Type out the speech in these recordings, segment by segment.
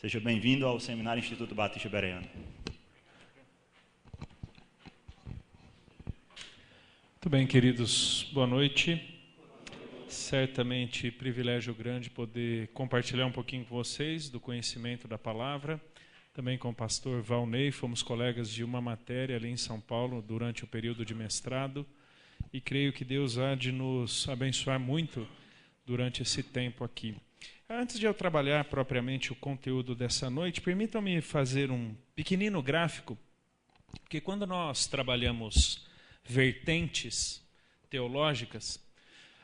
Seja bem-vindo ao Seminário Instituto Batista Bereano. Muito bem, queridos, boa noite. Certamente privilégio grande poder compartilhar um pouquinho com vocês do conhecimento da palavra. Também com o pastor Valnei, fomos colegas de uma matéria ali em São Paulo durante o período de mestrado. E creio que Deus há de nos abençoar muito durante esse tempo aqui. Antes de eu trabalhar propriamente o conteúdo dessa noite, permitam-me fazer um pequenino gráfico, porque quando nós trabalhamos vertentes teológicas,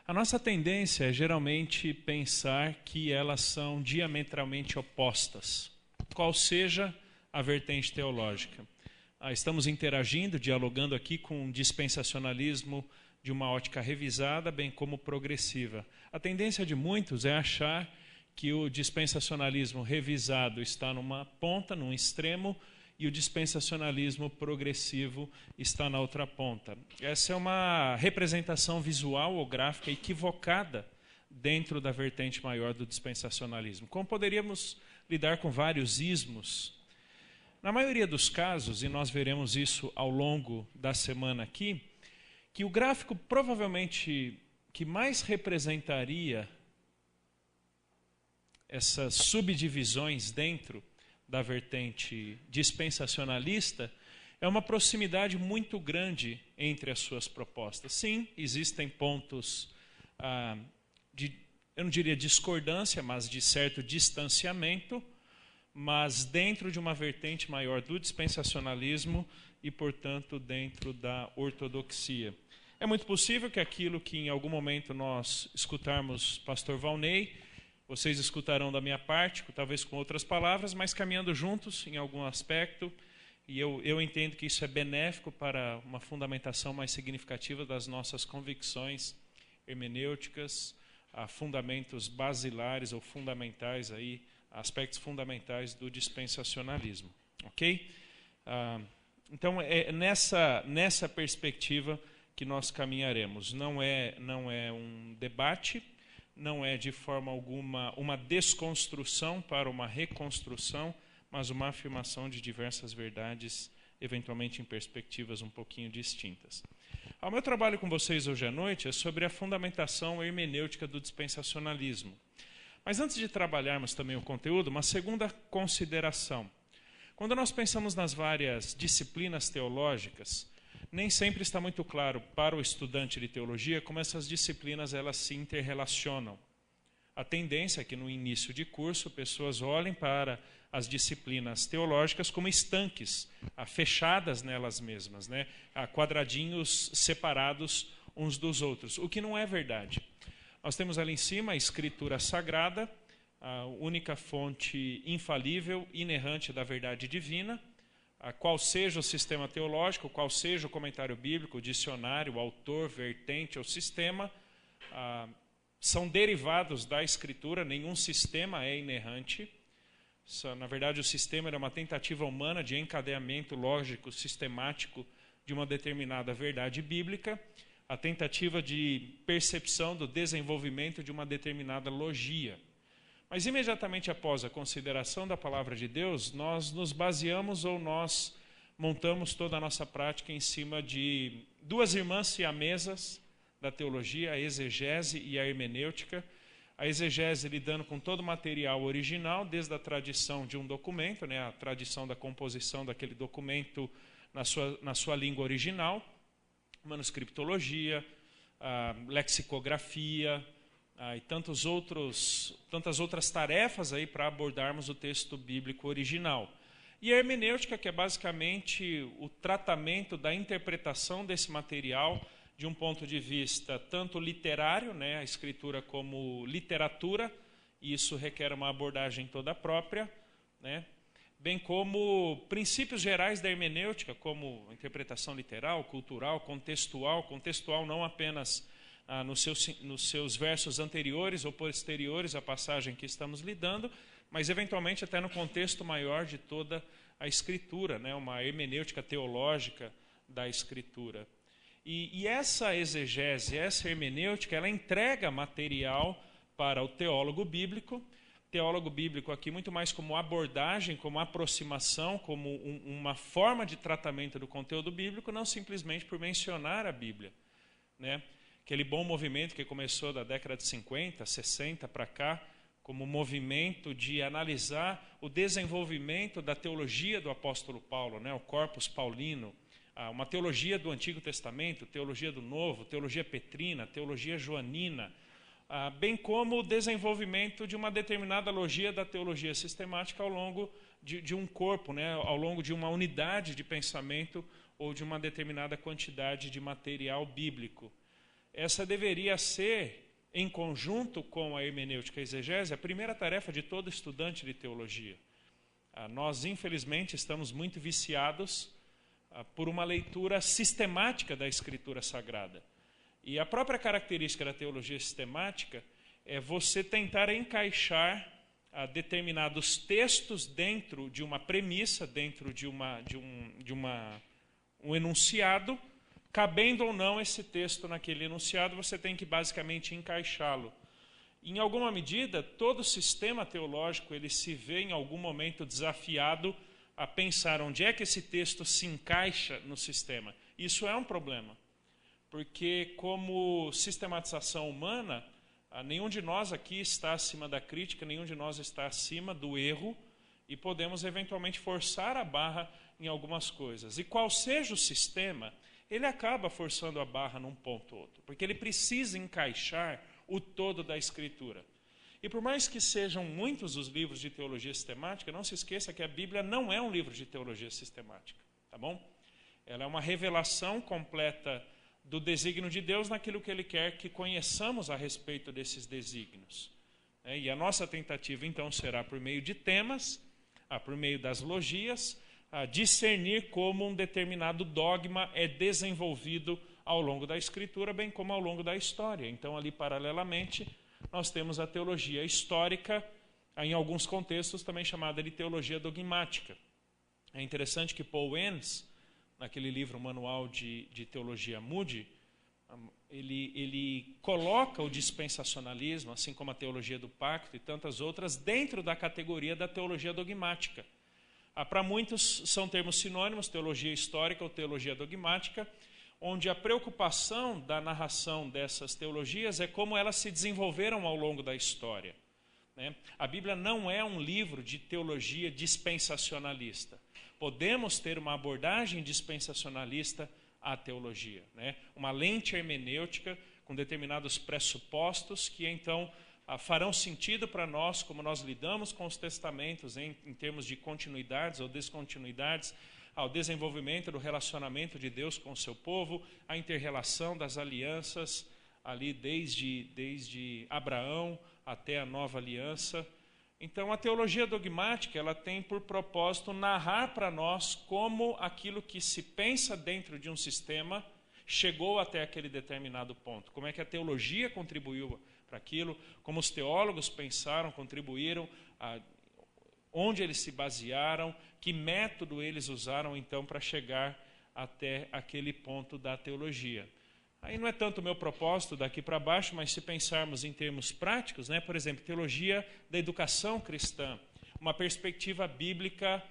a nossa tendência é geralmente pensar que elas são diametralmente opostas, qual seja a vertente teológica. Estamos interagindo, dialogando aqui com um dispensacionalismo de uma ótica revisada, bem como progressiva. A tendência de muitos é achar que o dispensacionalismo revisado está numa ponta, num extremo, e o dispensacionalismo progressivo está na outra ponta. Essa é uma representação visual ou gráfica equivocada dentro da vertente maior do dispensacionalismo. Como poderíamos lidar com vários ismos? Na maioria dos casos, e nós veremos isso ao longo da semana aqui, que o gráfico provavelmente que mais representaria essas subdivisões dentro da vertente dispensacionalista é uma proximidade muito grande entre as suas propostas. Sim, existem pontos eu não diria discordância, mas de certo distanciamento, mas dentro de uma vertente maior do dispensacionalismo e, portanto, dentro da ortodoxia. É muito possível que aquilo que em algum momento nós escutarmos pastor Valnei, vocês escutarão da minha parte, talvez com outras palavras, mas caminhando juntos em algum aspecto, e eu entendo que isso é benéfico para uma fundamentação mais significativa das nossas convicções hermenêuticas, a fundamentos basilares ou fundamentais, aí, aspectos fundamentais do dispensacionalismo. Ok? Então, é nessa perspectiva que nós caminharemos. Não é um debate, não é de forma alguma uma desconstrução para uma reconstrução, mas uma afirmação de diversas verdades, eventualmente em perspectivas um pouquinho distintas. O meu trabalho com vocês hoje à noite é sobre a fundamentação hermenêutica do dispensacionalismo. Mas antes de trabalharmos também o conteúdo, uma segunda consideração. Quando nós pensamos nas várias disciplinas teológicas, nem sempre está muito claro para o estudante de teologia como essas disciplinas elas se interrelacionam. A tendência é que no início de curso pessoas olhem para as disciplinas teológicas como estanques, fechadas nelas mesmas, né? Quadradinhos separados uns dos outros, o que não é verdade. Nós temos ali em cima a Escritura Sagrada, a única fonte infalível, inerrante da verdade divina, qual seja o sistema teológico, qual seja o comentário bíblico, o dicionário, o autor, vertente ou sistema, são derivados da Escritura, nenhum sistema é inerrante. Na verdade, o sistema era uma tentativa humana de encadeamento lógico, sistemático de uma determinada verdade bíblica, a tentativa de percepção do desenvolvimento de uma determinada logia. Mas imediatamente após a consideração da palavra de Deus, nós nos baseamos ou nós montamos toda a nossa prática em cima de duas irmãs siamesas da teologia, a exegese e a hermenêutica. A exegese lidando com todo o material original, desde a tradição de um documento, né, a tradição da composição daquele documento na sua língua original, manuscriptologia, lexicografia, e tantas outras tarefas aí para abordarmos o texto bíblico original. E a hermenêutica, que é basicamente o tratamento da interpretação desse material de um ponto de vista tanto literário, né, a escritura como literatura, e isso requer uma abordagem toda própria, né, bem como princípios gerais da hermenêutica, como interpretação literal, cultural, contextual não apenas nos seus versos anteriores ou posteriores à passagem que estamos lidando, mas eventualmente até no contexto maior de toda a Escritura, né? Uma hermenêutica teológica da Escritura. E essa exegese, essa hermenêutica, ela entrega material para o teólogo bíblico, teólogo bíblico aqui muito mais como abordagem, como aproximação, como uma forma de tratamento do conteúdo bíblico, não simplesmente por mencionar a Bíblia, né? Aquele bom movimento que começou da década de 50, 60 para cá, como movimento de analisar o desenvolvimento da teologia do apóstolo Paulo, né? O corpus paulino, uma teologia do Antigo Testamento, teologia do Novo, teologia petrina, teologia joanina, bem como o desenvolvimento de uma determinada logia da teologia sistemática ao longo de um corpo, né, ao longo de uma unidade de pensamento ou de uma determinada quantidade de material bíblico. Essa deveria ser, em conjunto com a hermenêutica e a exegese, a primeira tarefa de todo estudante de teologia. Nós, infelizmente, estamos muito viciados por uma leitura sistemática da Escritura Sagrada. E a própria característica da teologia sistemática é você tentar encaixar determinados textos dentro de uma premissa, dentro de um enunciado, cabendo ou não esse texto naquele enunciado, você tem que basicamente encaixá-lo. Em alguma medida, todo sistema teológico ele se vê em algum momento desafiado a pensar onde é que esse texto se encaixa no sistema. Isso é um problema. Porque, como sistematização humana, nenhum de nós aqui está acima da crítica, nenhum de nós está acima do erro, e podemos eventualmente forçar a barra em algumas coisas. E qual seja o sistema, ele acaba forçando a barra num ponto ou outro, porque ele precisa encaixar o todo da Escritura. E por mais que sejam muitos os livros de teologia sistemática, não se esqueça que a Bíblia não é um livro de teologia sistemática, tá bom? Ela é uma revelação completa do desígnio de Deus naquilo que Ele quer que conheçamos a respeito desses desígnios. E a nossa tentativa, então, será por meio de temas, por meio das logias, discernir como um determinado dogma é desenvolvido ao longo da Escritura, bem como ao longo da história. Então, ali, paralelamente, nós temos a teologia histórica, em alguns contextos também chamada de teologia dogmática. É interessante que Paul Enns, naquele livro Manual de Teologia Moody, ele coloca o dispensacionalismo, assim como a teologia do pacto e tantas outras, dentro da categoria da teologia dogmática. Para muitos são termos sinônimos, teologia histórica ou teologia dogmática, onde a preocupação da narração dessas teologias é como elas se desenvolveram ao longo da história, né? A Bíblia não é um livro de teologia dispensacionalista. Podemos ter uma abordagem dispensacionalista à teologia, né? Uma lente hermenêutica com determinados pressupostos que então farão sentido para nós, como nós lidamos com os testamentos em termos de continuidades ou descontinuidades, ao desenvolvimento do relacionamento de Deus com o seu povo, a inter-relação das alianças, ali desde Abraão até a nova aliança. Então, a teologia dogmática ela tem por propósito narrar para nós como aquilo que se pensa dentro de um sistema chegou até aquele determinado ponto. Como é que a teologia contribuiu para aquilo, como os teólogos pensaram, contribuíram, onde eles se basearam, que método eles usaram, então, para chegar até aquele ponto da teologia. Aí não é tanto o meu propósito daqui para baixo, mas se pensarmos em termos práticos, né, por exemplo, teologia da educação cristã, uma perspectiva bíblica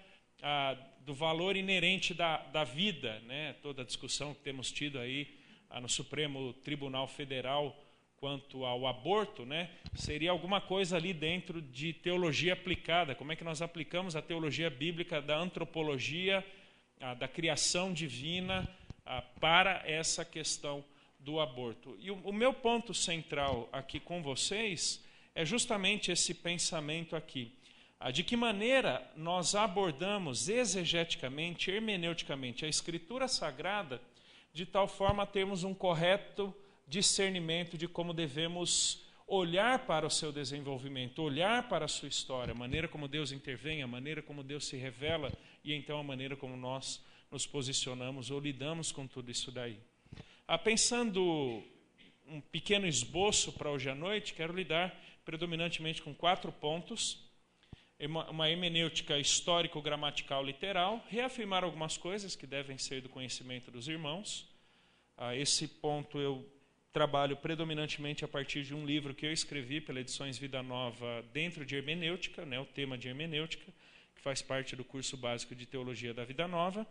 do valor inerente da vida, né, toda a discussão que temos tido aí no Supremo Tribunal Federal quanto ao aborto, né, seria alguma coisa ali dentro de teologia aplicada. Como é que nós aplicamos a teologia bíblica da antropologia, da criação divina, para essa questão do aborto? E o meu ponto central aqui com vocês é justamente esse pensamento aqui. De que maneira nós abordamos exegeticamente, hermeneuticamente, a Escritura Sagrada, de tal forma a termos um correto discernimento de como devemos olhar para o seu desenvolvimento, olhar para a sua história, a maneira como Deus intervém, a maneira como Deus se revela e então a maneira como nós nos posicionamos ou lidamos com tudo isso daí. Pensando um pequeno esboço para hoje à noite, quero lidar predominantemente com 4 pontos. Uma hermenêutica histórico-gramatical literal, reafirmar algumas coisas que devem ser do conhecimento dos irmãos. Esse ponto eu trabalho predominantemente a partir de um livro que eu escrevi pela Edições Vida Nova dentro de hermenêutica, né, o tema de hermenêutica, que faz parte do curso básico de teologia da Vida Nova.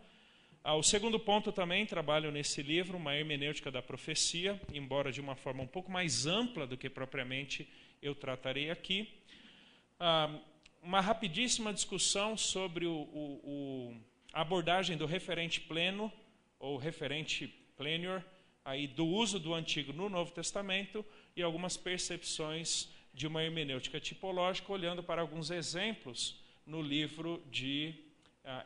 O segundo ponto também, trabalho nesse livro, uma hermenêutica da profecia, embora de uma forma um pouco mais ampla do que propriamente eu tratarei aqui. Uma rapidíssima discussão sobre a abordagem do referente pleno, ou referente plenior, aí do uso do Antigo no Novo Testamento, e algumas percepções de uma hermenêutica tipológica, olhando para alguns exemplos no livro de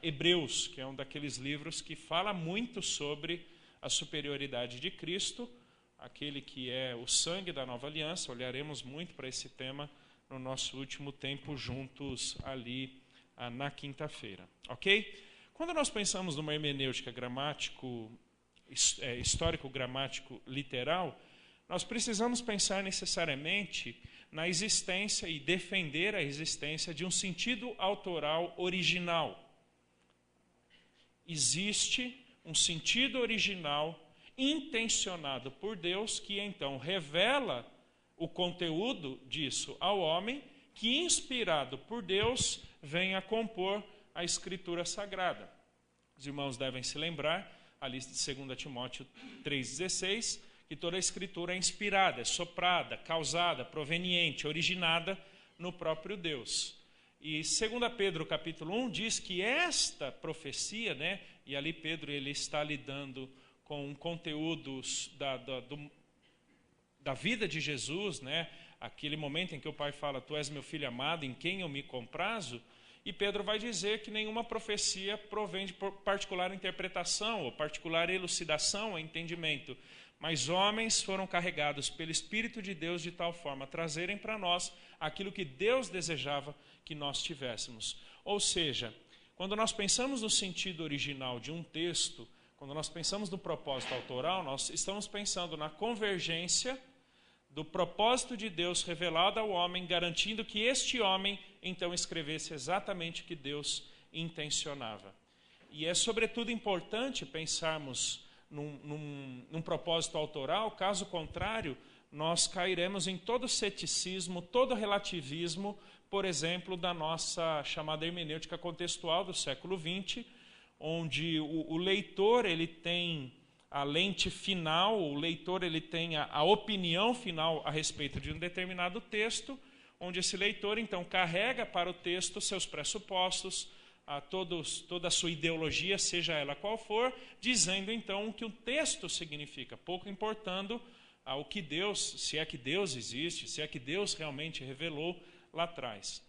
Hebreus, que é um daqueles livros que fala muito sobre a superioridade de Cristo, aquele que é o sangue da nova aliança. Olharemos muito para esse tema no nosso último tempo juntos ali na quinta-feira. Ok? Quando nós pensamos numa hermenêutica histórico-gramático literal, nós precisamos pensar necessariamente na existência e defender a existência de um sentido autoral original. Existe um sentido original intencionado por Deus que então revela o conteúdo disso ao homem, que inspirado por Deus vem a compor a Escritura Sagrada. Os irmãos devem se lembrar, ali de 2 Timóteo 3,16, que toda a Escritura é inspirada, é soprada, causada, proveniente, originada no próprio Deus. E 2 Pedro capítulo 1 diz que esta profecia, né, e ali Pedro ele está lidando com conteúdos da vida de Jesus, né, aquele momento em que o Pai fala, tu és meu filho amado, em quem eu me comprazo, e Pedro vai dizer que nenhuma profecia provém de particular interpretação, ou particular elucidação ou entendimento, mas homens foram carregados pelo Espírito de Deus de tal forma a trazerem para nós aquilo que Deus desejava que nós tivéssemos. Ou seja, quando nós pensamos no sentido original de um texto, quando nós pensamos no propósito autoral, nós estamos pensando na convergência do propósito de Deus revelado ao homem, garantindo que este homem, então, escrevesse exatamente o que Deus intencionava. E é, sobretudo, importante pensarmos num propósito autoral, caso contrário, nós cairemos em todo ceticismo, todo relativismo, por exemplo, da nossa chamada hermenêutica contextual do século XX, onde o leitor ele tem a lente final, o leitor ele tem a opinião final a respeito de um determinado texto, onde esse leitor, então, carrega para o texto seus pressupostos, toda a sua ideologia, seja ela qual for, dizendo, então, o que o texto significa, pouco importando o que Deus, se é que Deus existe, se é que Deus realmente revelou lá atrás.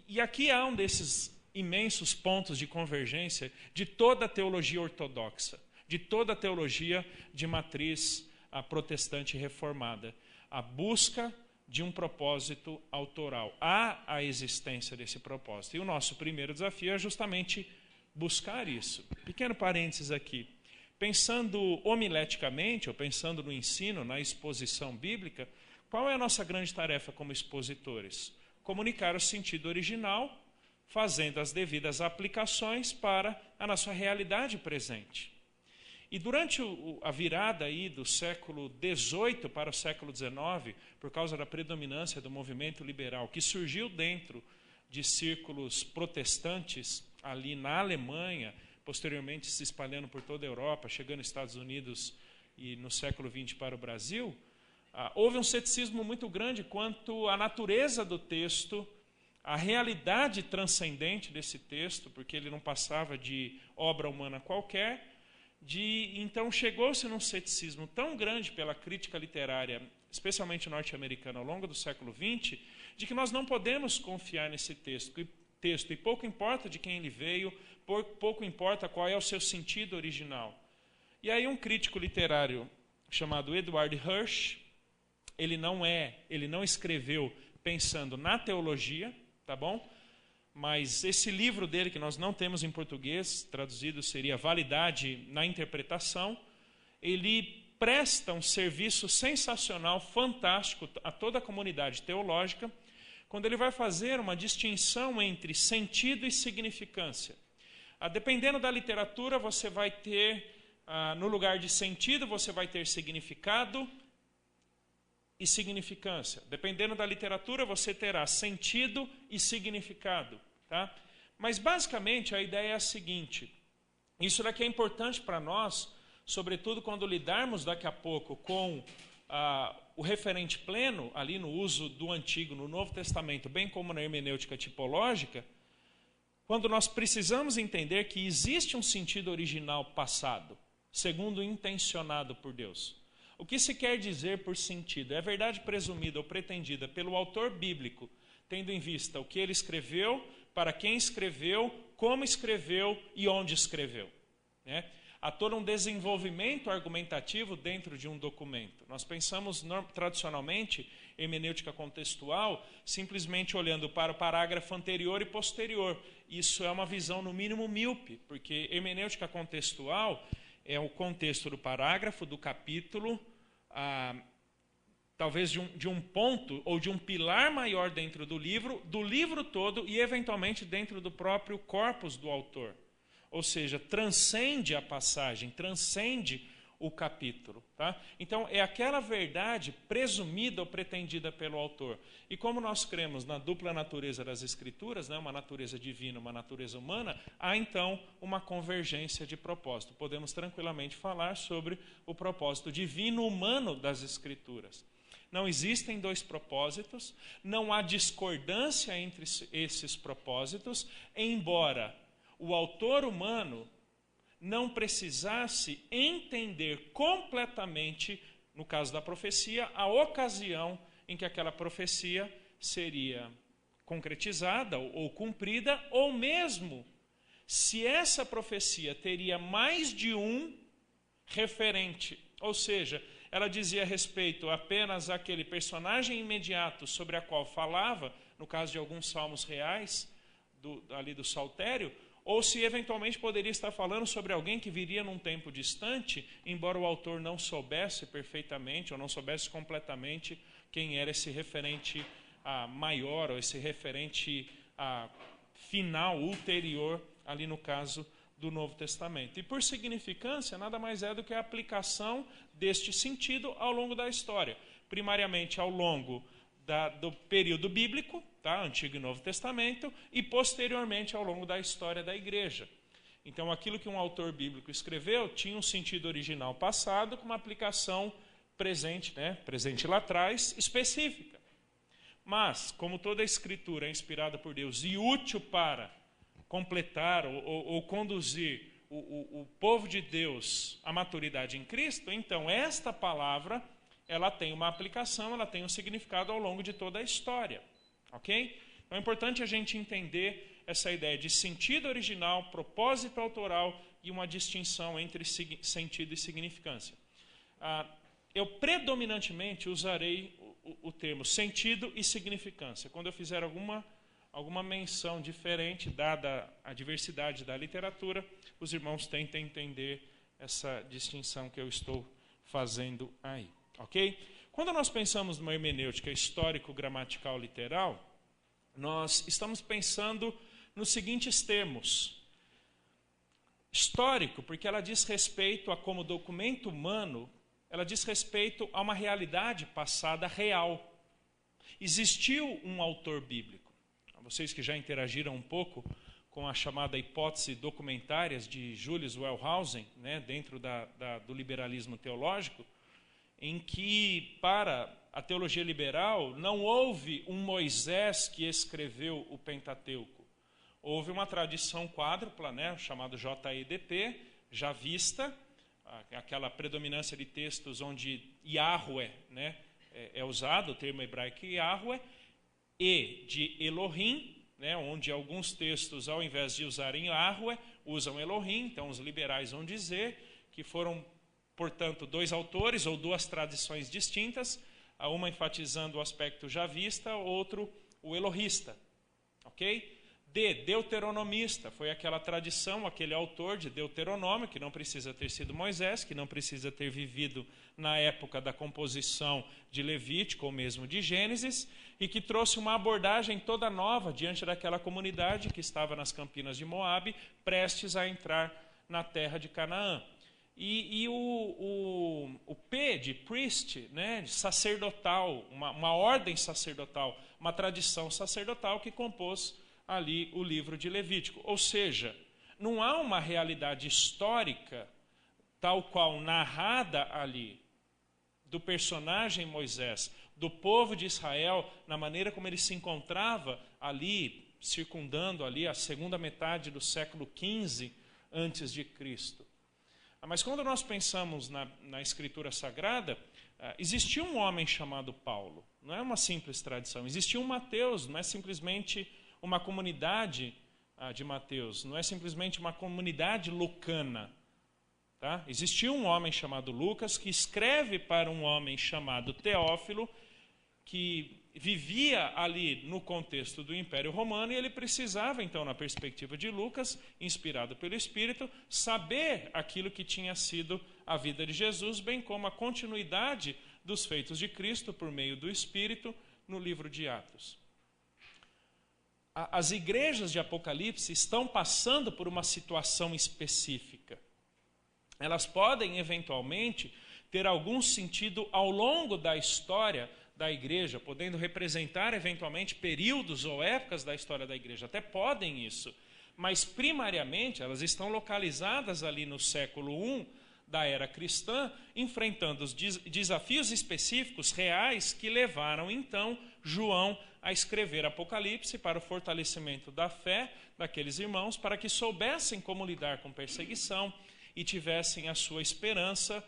E aqui há um desses imensos pontos de convergência de toda a teologia ortodoxa, de toda a teologia de matriz protestante reformada. A busca de um propósito autoral. Há a existência desse propósito. E o nosso primeiro desafio é justamente buscar isso. Pequeno parênteses aqui. Pensando homileticamente, ou pensando no ensino, na exposição bíblica, qual é a nossa grande tarefa como expositores? Comunicar o sentido original, fazendo as devidas aplicações para a nossa realidade presente. E durante a virada aí do século XVIII para o século XIX, por causa da predominância do movimento liberal, que surgiu dentro de círculos protestantes, ali na Alemanha, posteriormente se espalhando por toda a Europa, chegando aos Estados Unidos e no século XX para o Brasil, houve um ceticismo muito grande quanto à natureza do texto, a realidade transcendente desse texto, porque ele não passava de obra humana qualquer. Então chegou-se num ceticismo tão grande pela crítica literária, especialmente norte-americana, ao longo do século XX, de que nós não podemos confiar nesse texto, e pouco importa de quem ele veio, pouco importa qual é o seu sentido original. E aí um crítico literário chamado Edward Hirsch, ele não escreveu pensando na teologia, tá bom? Mas esse livro dele, que nós não temos em português, traduzido seria Validade na Interpretação, ele presta um serviço sensacional, fantástico a toda a comunidade teológica, quando ele vai fazer uma distinção entre sentido e significância. Dependendo da literatura, você vai ter No lugar de sentido, você vai ter significado e significância. Dependendo da literatura, você terá sentido e significado. Tá? Mas, basicamente, a ideia é a seguinte. Isso daqui é importante para nós, sobretudo quando lidarmos daqui a pouco com o referente pleno, ali no uso do Antigo, no Novo Testamento, bem como na hermenêutica tipológica, quando nós precisamos entender que existe um sentido original passado, segundo intencionado por Deus. O que se quer dizer por sentido? É a verdade presumida ou pretendida pelo autor bíblico, tendo em vista o que ele escreveu, para quem escreveu, como escreveu e onde escreveu. Né? Há todo um desenvolvimento argumentativo dentro de um documento. Nós pensamos tradicionalmente, hermenêutica contextual, simplesmente olhando para o parágrafo anterior e posterior. Isso é uma visão, no mínimo, míope, porque hermenêutica contextual é o contexto do parágrafo, do capítulo, talvez de um ponto ou de um pilar maior dentro do livro todo e, eventualmente, dentro do próprio corpus do autor. Ou seja, transcende a passagem, transcende o capítulo. Tá? Então, é aquela verdade presumida ou pretendida pelo autor. E como nós cremos na dupla natureza das Escrituras, né, uma natureza divina, uma natureza humana, há então uma convergência de propósito. Podemos tranquilamente falar sobre o propósito divino-humano das Escrituras. Não existem dois propósitos, não há discordância entre esses propósitos, embora o autor humano não precisasse entender completamente, no caso da profecia, a ocasião em que aquela profecia seria concretizada ou cumprida, ou mesmo se essa profecia teria mais de um referente, ou seja, ela dizia respeito apenas àquele personagem imediato sobre a qual falava, no caso de alguns salmos reais, ali do Saltério, ou se eventualmente poderia estar falando sobre alguém que viria num tempo distante, embora o autor não soubesse perfeitamente ou não soubesse completamente quem era esse referente maior, ou esse referente final, ulterior, ali no caso do Novo Testamento. E por significância, nada mais é do que a aplicação deste sentido ao longo da história. Primariamente ao longo do período bíblico, tá? Antigo e Novo Testamento, e posteriormente ao longo da história da igreja. Então, aquilo que um autor bíblico escreveu tinha um sentido original passado com uma aplicação presente, né? Presente lá atrás, específica. Mas, como toda a escritura é inspirada por Deus e útil para completar ou conduzir o povo de Deus à maturidade em Cristo, então esta palavra ela tem uma aplicação, ela tem um significado ao longo de toda a história. Ok? Então é importante a gente entender essa ideia de sentido original, propósito autoral e uma distinção entre sentido e significância. Eu predominantemente usarei o termo sentido e significância. Quando eu fizer alguma menção diferente, dada a diversidade da literatura, os irmãos tentem entender essa distinção que eu estou fazendo aí. Ok? Quando nós pensamos numa hermenêutica histórico-gramatical-literal, nós estamos pensando nos seguintes termos. Histórico, porque ela diz respeito a como documento humano, ela diz respeito a uma realidade passada real. Existiu um autor bíblico. Vocês que já interagiram um pouco com a chamada hipótese documentárias de Julius Wellhausen, né, dentro do liberalismo teológico, em que, para a teologia liberal, não houve um Moisés que escreveu o Pentateuco. Houve uma tradição quádrupla, né, chamada JEDP, javista, aquela predominância de textos onde Yahweh, né, é usado, o termo hebraico Yahweh, e de Elohim, né, onde alguns textos, ao invés de usarem Yahweh, usam Elohim. Então, os liberais vão dizer que foram, portanto, dois autores ou duas tradições distintas, uma enfatizando o aspecto javista, outro o elohista. Ok? Deuteronomista, foi aquela tradição, aquele autor de Deuteronômio, que não precisa ter sido Moisés, que não precisa ter vivido na época da composição de Levítico ou mesmo de Gênesis, e que trouxe uma abordagem toda nova diante daquela comunidade que estava nas campinas de Moabe, prestes a entrar na terra de Canaã. E o P de priest, né, de sacerdotal, uma ordem sacerdotal, uma tradição sacerdotal que compôs ali o livro de Levítico. Ou seja, não há uma realidade histórica tal qual narrada ali, do personagem Moisés, do povo de Israel, na maneira como ele se encontrava ali, circundando ali a segunda metade do século XV antes de Cristo. Mas quando nós pensamos na Escritura Sagrada, existia um homem chamado Paulo. Não é uma simples tradição. Existia um Mateus, não é simplesmente uma comunidade de Mateus, não é simplesmente uma comunidade lucana. Tá? Existia um homem chamado Lucas que escreve para um homem chamado Teófilo, que vivia ali no contexto do Império Romano, e ele precisava, então, na perspectiva de Lucas, inspirado pelo Espírito, saber aquilo que tinha sido a vida de Jesus, bem como a continuidade dos feitos de Cristo por meio do Espírito no livro de Atos. As igrejas de Apocalipse estão passando por uma situação específica. Elas podem, eventualmente, ter algum sentido ao longo da história da igreja, podendo representar, eventualmente, períodos ou épocas da história da igreja. Até podem isso. Mas, primariamente, elas estão localizadas ali no século I da era cristã, enfrentando os desafios específicos, reais, que levaram, então, João a escrever Apocalipse para o fortalecimento da fé daqueles irmãos, para que soubessem como lidar com perseguição e tivessem a sua esperança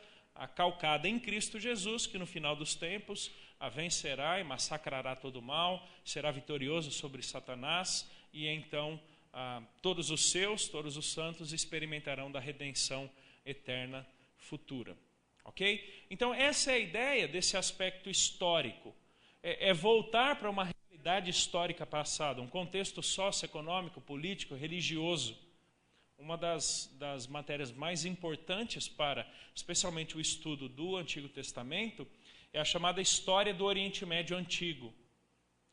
calcada em Cristo Jesus, que no final dos tempos a vencerá e massacrará todo o mal, será vitorioso sobre Satanás, e então todos os seus, todos os santos experimentarão da redenção eterna futura. Ok? Então essa é a ideia desse aspecto histórico. É voltar para uma realidade histórica passada, um contexto socioeconômico, político, religioso. Uma das matérias mais importantes para, especialmente, o estudo do Antigo Testamento é a chamada História do Oriente Médio Antigo.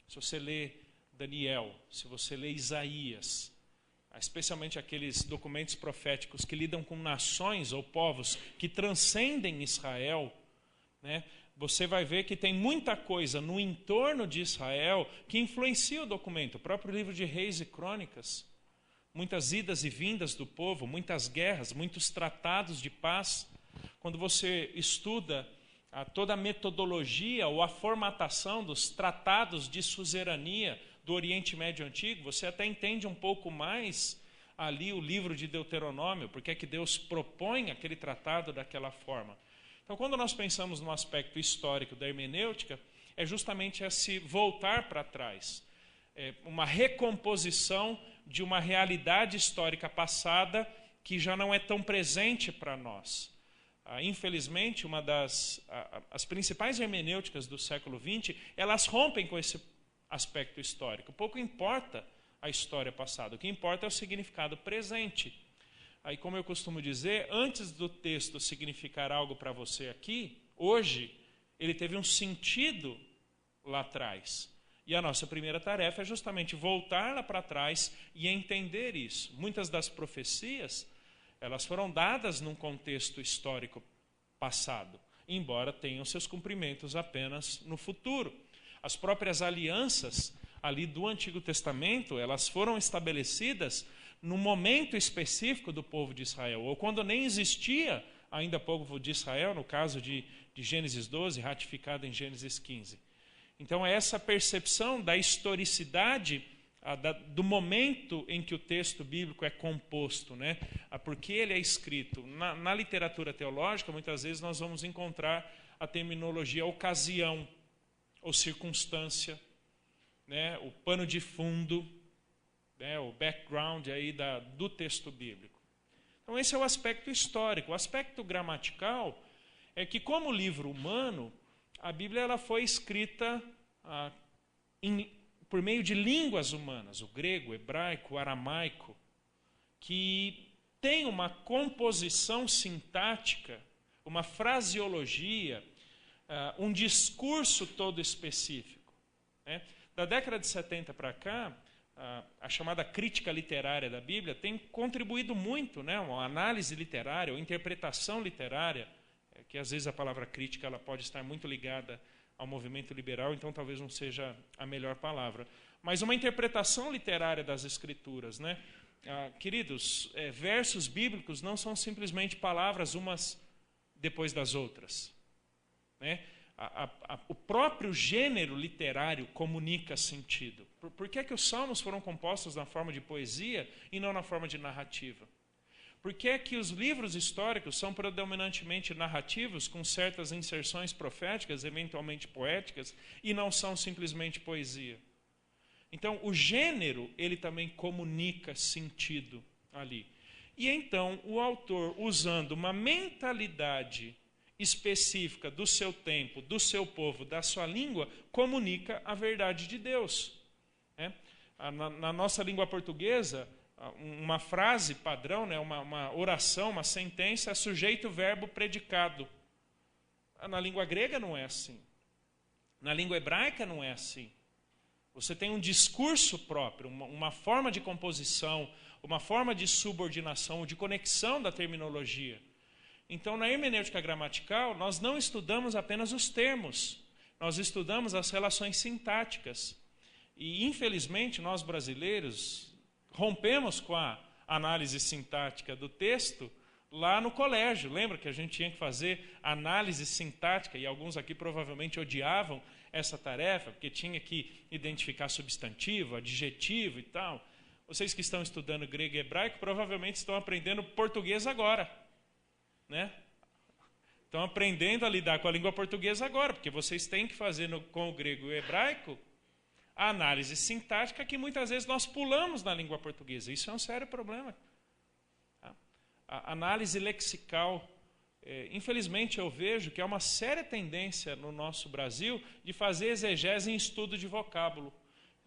Se você lê Daniel, se você lê Isaías, especialmente aqueles documentos proféticos que lidam com nações ou povos que transcendem Israel, né, você vai ver que tem muita coisa no entorno de Israel que influencia o documento. O próprio livro de Reis e Crônicas. Muitas idas e vindas do povo, muitas guerras, muitos tratados de paz. Quando você estuda toda a metodologia ou a formatação dos tratados de suzerania do Oriente Médio Antigo, você até entende um pouco mais ali o livro de Deuteronômio, porque é que Deus propõe aquele tratado daquela forma. Então, quando nós pensamos no aspecto histórico da hermenêutica, é justamente esse voltar para trás. Uma recomposição de uma realidade histórica passada que já não é tão presente para nós. Infelizmente, as principais hermenêuticas do século XX, elas rompem com esse aspecto histórico. Pouco importa a história passada, o que importa é o significado presente. Aí, como eu costumo dizer, antes do texto significar algo para você aqui, hoje, ele teve um sentido lá atrás. E a nossa primeira tarefa é justamente voltar lá para trás e entender isso. Muitas das profecias, elas foram dadas num contexto histórico passado, embora tenham seus cumprimentos apenas no futuro. As próprias alianças ali do Antigo Testamento, elas foram estabelecidas num momento específico do povo de Israel, ou quando nem existia ainda povo de Israel, no caso de Gênesis 12, ratificado em Gênesis 15. Então, é essa percepção da historicidade do momento em que o texto bíblico é composto, né? Porque ele é escrito. Na literatura teológica, muitas vezes nós vamos encontrar a terminologia ocasião ou circunstância, né? O pano de fundo, né? O background aí do texto bíblico. Então, esse é o aspecto histórico. O aspecto gramatical é que, como livro humano, a Bíblia ela foi escrita por meio de línguas humanas, o grego, o hebraico, o aramaico, que tem uma composição sintática, uma fraseologia, um discurso todo específico. Né? Da década de 70 para cá, a chamada crítica literária da Bíblia tem contribuído muito, né, uma análise literária, ou interpretação literária, que às vezes a palavra crítica ela pode estar muito ligada ao movimento liberal, então talvez não seja a melhor palavra. Mas uma interpretação literária das Escrituras, né? Queridos, versos bíblicos não são simplesmente palavras umas depois das outras, né? O próprio gênero literário comunica sentido. Por que é que os salmos foram compostos na forma de poesia e não na forma de narrativa? Por que é que os livros históricos são predominantemente narrativos, com certas inserções proféticas, eventualmente poéticas, e não são simplesmente poesia? Então, o gênero, ele também comunica sentido ali. E então, o autor, usando uma mentalidade específica do seu tempo, do seu povo, da sua língua, comunica a verdade de Deus. Na nossa língua portuguesa, uma frase padrão, né, uma oração, uma sentença, é sujeito, verbo, predicado. Na língua grega não é assim. Na língua hebraica não é assim. Você tem um discurso próprio, uma forma de composição, uma forma de subordinação, de conexão da terminologia. Então, na hermenêutica gramatical, nós não estudamos apenas os termos, nós estudamos as relações sintáticas. E, infelizmente, nós brasileiros rompemos com a análise sintática do texto lá no colégio. Lembra que a gente tinha que fazer análise sintática, e alguns aqui provavelmente odiavam essa tarefa, porque tinha que identificar substantivo, adjetivo e tal. Vocês que estão estudando grego e hebraico provavelmente estão aprendendo português agora, né? Estão aprendendo a lidar com a língua portuguesa agora, porque vocês têm que fazer com o grego e o hebraico a análise sintática que muitas vezes nós pulamos na língua portuguesa. Isso é um sério problema. A análise lexical, infelizmente eu vejo que é uma séria tendência no nosso Brasil de fazer exegese em estudo de vocábulo.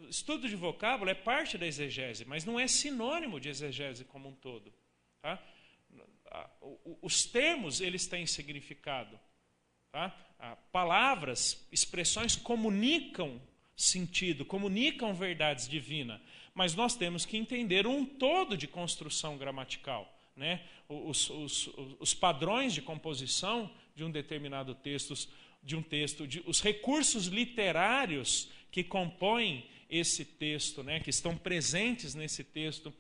Estudo de vocábulo é parte da exegese, mas não é sinônimo de exegese como um todo. Tá? Os termos, eles têm significado. Tá? Palavras, expressões comunicam sentido, comunicam verdades divinas, mas nós temos que entender um todo de construção gramatical, né? Os padrões de composição de um determinado texto, os recursos literários que compõem esse texto, né? Que estão presentes nesse texto,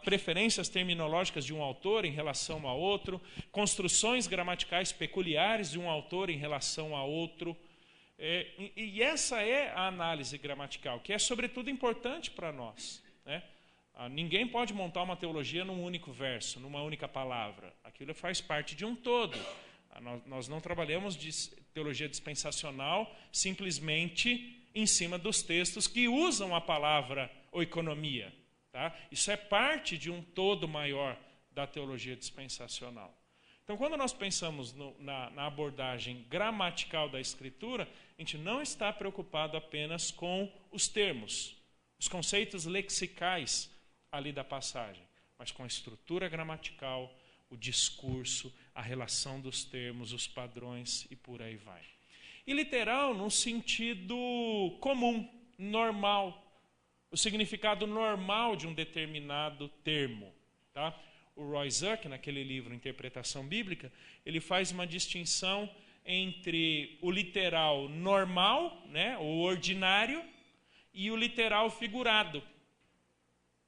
preferências terminológicas de um autor em relação a outro, construções gramaticais peculiares de um autor em relação a outro. E essa é a análise gramatical, que é sobretudo importante para nós, né? Ninguém pode montar uma teologia num único verso, numa única palavra. Aquilo faz parte de um todo. Nós não trabalhamos de teologia dispensacional simplesmente em cima dos textos que usam a palavra oikonomia. Tá? Isso é parte de um todo maior da teologia dispensacional. Então, quando nós pensamos na abordagem gramatical da Escritura, a gente não está preocupado apenas com os termos, os conceitos lexicais ali da passagem, mas com a estrutura gramatical, o discurso, a relação dos termos, os padrões e por aí vai. E literal no sentido comum, normal, o significado normal de um determinado termo. Tá? O Roy Zuck, naquele livro Interpretação Bíblica, ele faz uma distinção entre o literal normal, né, o ordinário, e o literal figurado.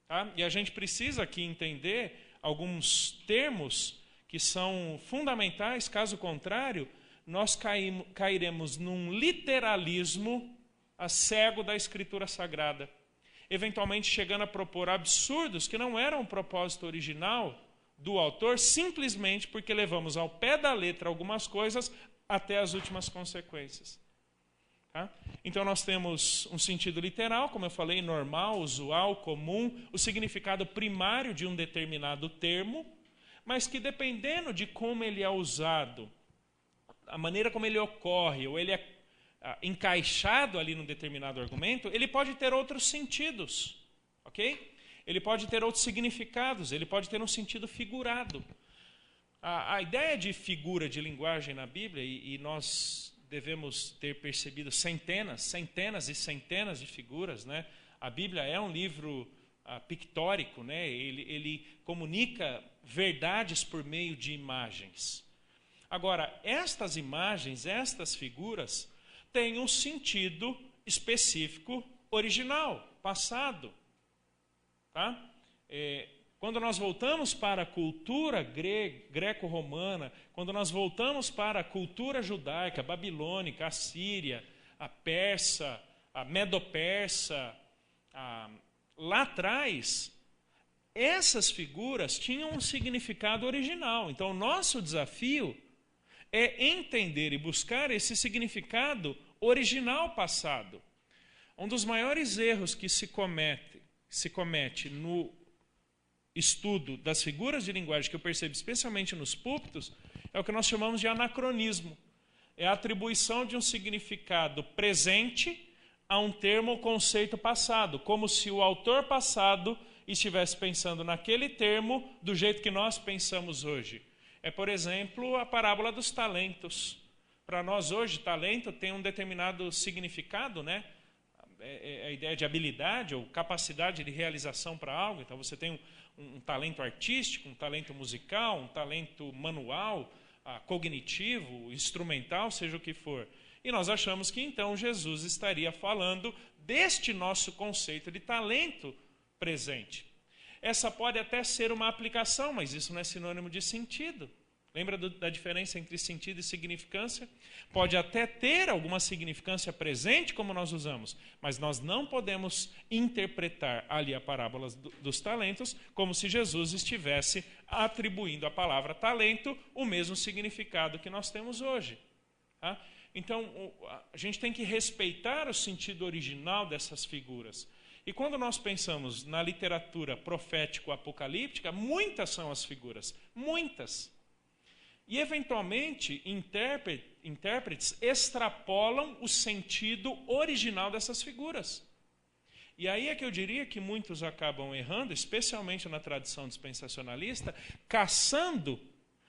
Tá? E a gente precisa aqui entender alguns termos que são fundamentais, caso contrário, nós cairemos num literalismo cego da Escritura Sagrada, eventualmente chegando a propor absurdos que não eram o propósito original do autor, simplesmente porque levamos ao pé da letra algumas coisas até as últimas consequências. Tá? Então nós temos um sentido literal, como eu falei, normal, usual, comum, o significado primário de um determinado termo, mas que dependendo de como ele é usado, a maneira como ele ocorre, ou ele é encaixado ali num determinado argumento, ele pode ter outros sentidos, ok? Ele pode ter outros significados, ele pode ter um sentido figurado. A ideia de figura de linguagem na Bíblia, e nós devemos ter percebido centenas e centenas de figuras, né, A Bíblia é um livro pictórico, né? Ele comunica verdades por meio de imagens. Agora, estas imagens, estas figuras, têm um sentido específico original, passado. Tá? Quando nós voltamos para a cultura greco-romana, quando nós voltamos para a cultura judaica, babilônica, assíria, a persa, a medo-persa, lá atrás, essas figuras tinham um significado original. Então, o nosso desafio é entender e buscar esse significado original passado. Um dos maiores erros que se comete no estudo das figuras de linguagem, que eu percebo especialmente nos púlpitos, é o que nós chamamos de anacronismo. É a atribuição de um significado presente a um termo ou conceito passado, como se o autor passado estivesse pensando naquele termo do jeito que nós pensamos hoje. É, por exemplo, a parábola dos talentos. Para nós hoje, talento tem um determinado significado, né? É a ideia de habilidade ou capacidade de realização para algo. Então, você tem um talento artístico, um talento musical, um talento manual, cognitivo, instrumental, seja o que for. E nós achamos que, então, Jesus estaria falando deste nosso conceito de talento presente. Essa pode até ser uma aplicação, mas isso não é sinônimo de sentido. Lembra da diferença entre sentido e significância? Pode até ter alguma significância presente, como nós usamos, mas nós não podemos interpretar ali a parábola dos talentos como se Jesus estivesse atribuindo à palavra talento o mesmo significado que nós temos hoje. Tá? Então, a gente tem que respeitar o sentido original dessas figuras. E quando nós pensamos na literatura profético-apocalíptica, muitas são as figuras, muitas. E, eventualmente, intérpretes extrapolam o sentido original dessas figuras. E aí é que eu diria que muitos acabam errando, especialmente na tradição dispensacionalista, caçando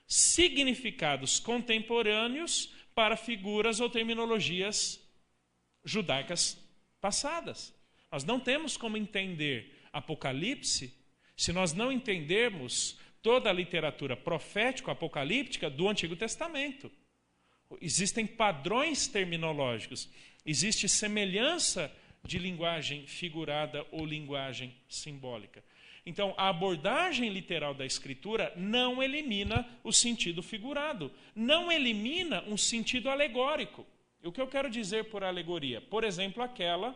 significados contemporâneos para figuras ou terminologias judaicas passadas. Nós não temos como entender Apocalipse se nós não entendermos toda a literatura profético-apocalíptica do Antigo Testamento. Existem padrões terminológicos, existe semelhança de linguagem figurada ou linguagem simbólica. Então, a abordagem literal da Escritura não elimina o sentido figurado, não elimina um sentido alegórico. E o que eu quero dizer por alegoria? Por exemplo, aquela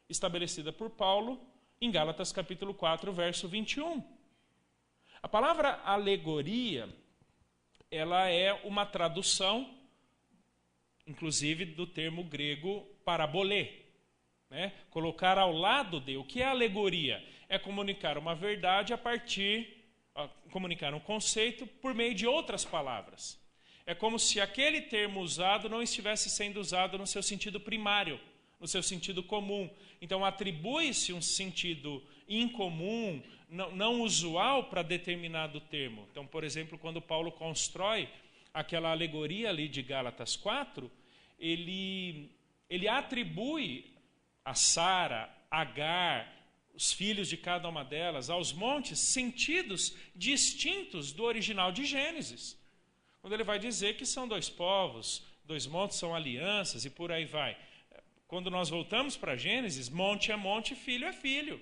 estabelecida por Paulo em Gálatas capítulo 4, verso 21. A palavra alegoria, ela é uma tradução, inclusive, do termo grego parabolê. Né? Colocar ao lado de. O que é alegoria? É comunicar uma verdade comunicar um conceito por meio de outras palavras. É como se aquele termo usado não estivesse sendo usado no seu sentido primário, no seu sentido comum. Então, atribui-se um sentido incomum, não usual para determinado termo. Então, por exemplo, quando Paulo constrói aquela alegoria ali de Gálatas 4, ele atribui a Sara, Agar, os filhos de cada uma delas, aos montes, sentidos distintos do original de Gênesis. Quando ele vai dizer que são dois povos, dois montes são alianças e por aí vai. Quando nós voltamos para Gênesis, monte é monte, filho é filho.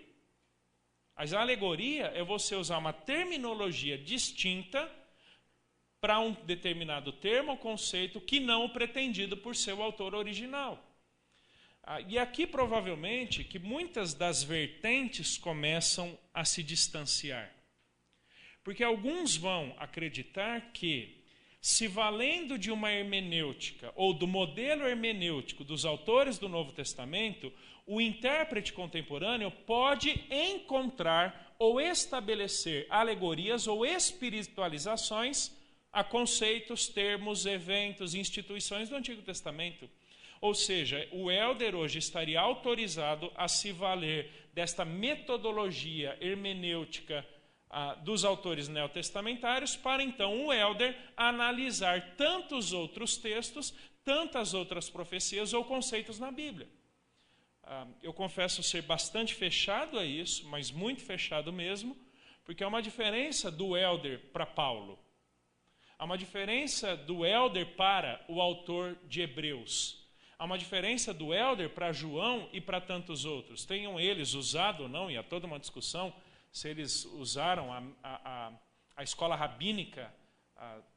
Mas a alegoria é você usar uma terminologia distinta para um determinado termo ou conceito que não o pretendido por seu autor original. E aqui, provavelmente, que muitas das vertentes começam a se distanciar. Porque alguns vão acreditar que, se valendo de uma hermenêutica ou do modelo hermenêutico dos autores do Novo Testamento, o intérprete contemporâneo pode encontrar ou estabelecer alegorias ou espiritualizações a conceitos, termos, eventos, instituições do Antigo Testamento. Ou seja, o élder hoje estaria autorizado a se valer desta metodologia hermenêutica dos autores neotestamentários para, então, o élder analisar tantos outros textos, tantas outras profecias ou conceitos na Bíblia. Eu confesso ser bastante fechado a isso, mas muito fechado mesmo, porque há uma diferença do Helder para Paulo. Há uma diferença do Helder para o autor de Hebreus. Há uma diferença do Helder para João e para tantos outros. Tenham eles usado ou não, e há toda uma discussão se eles usaram a escola rabínica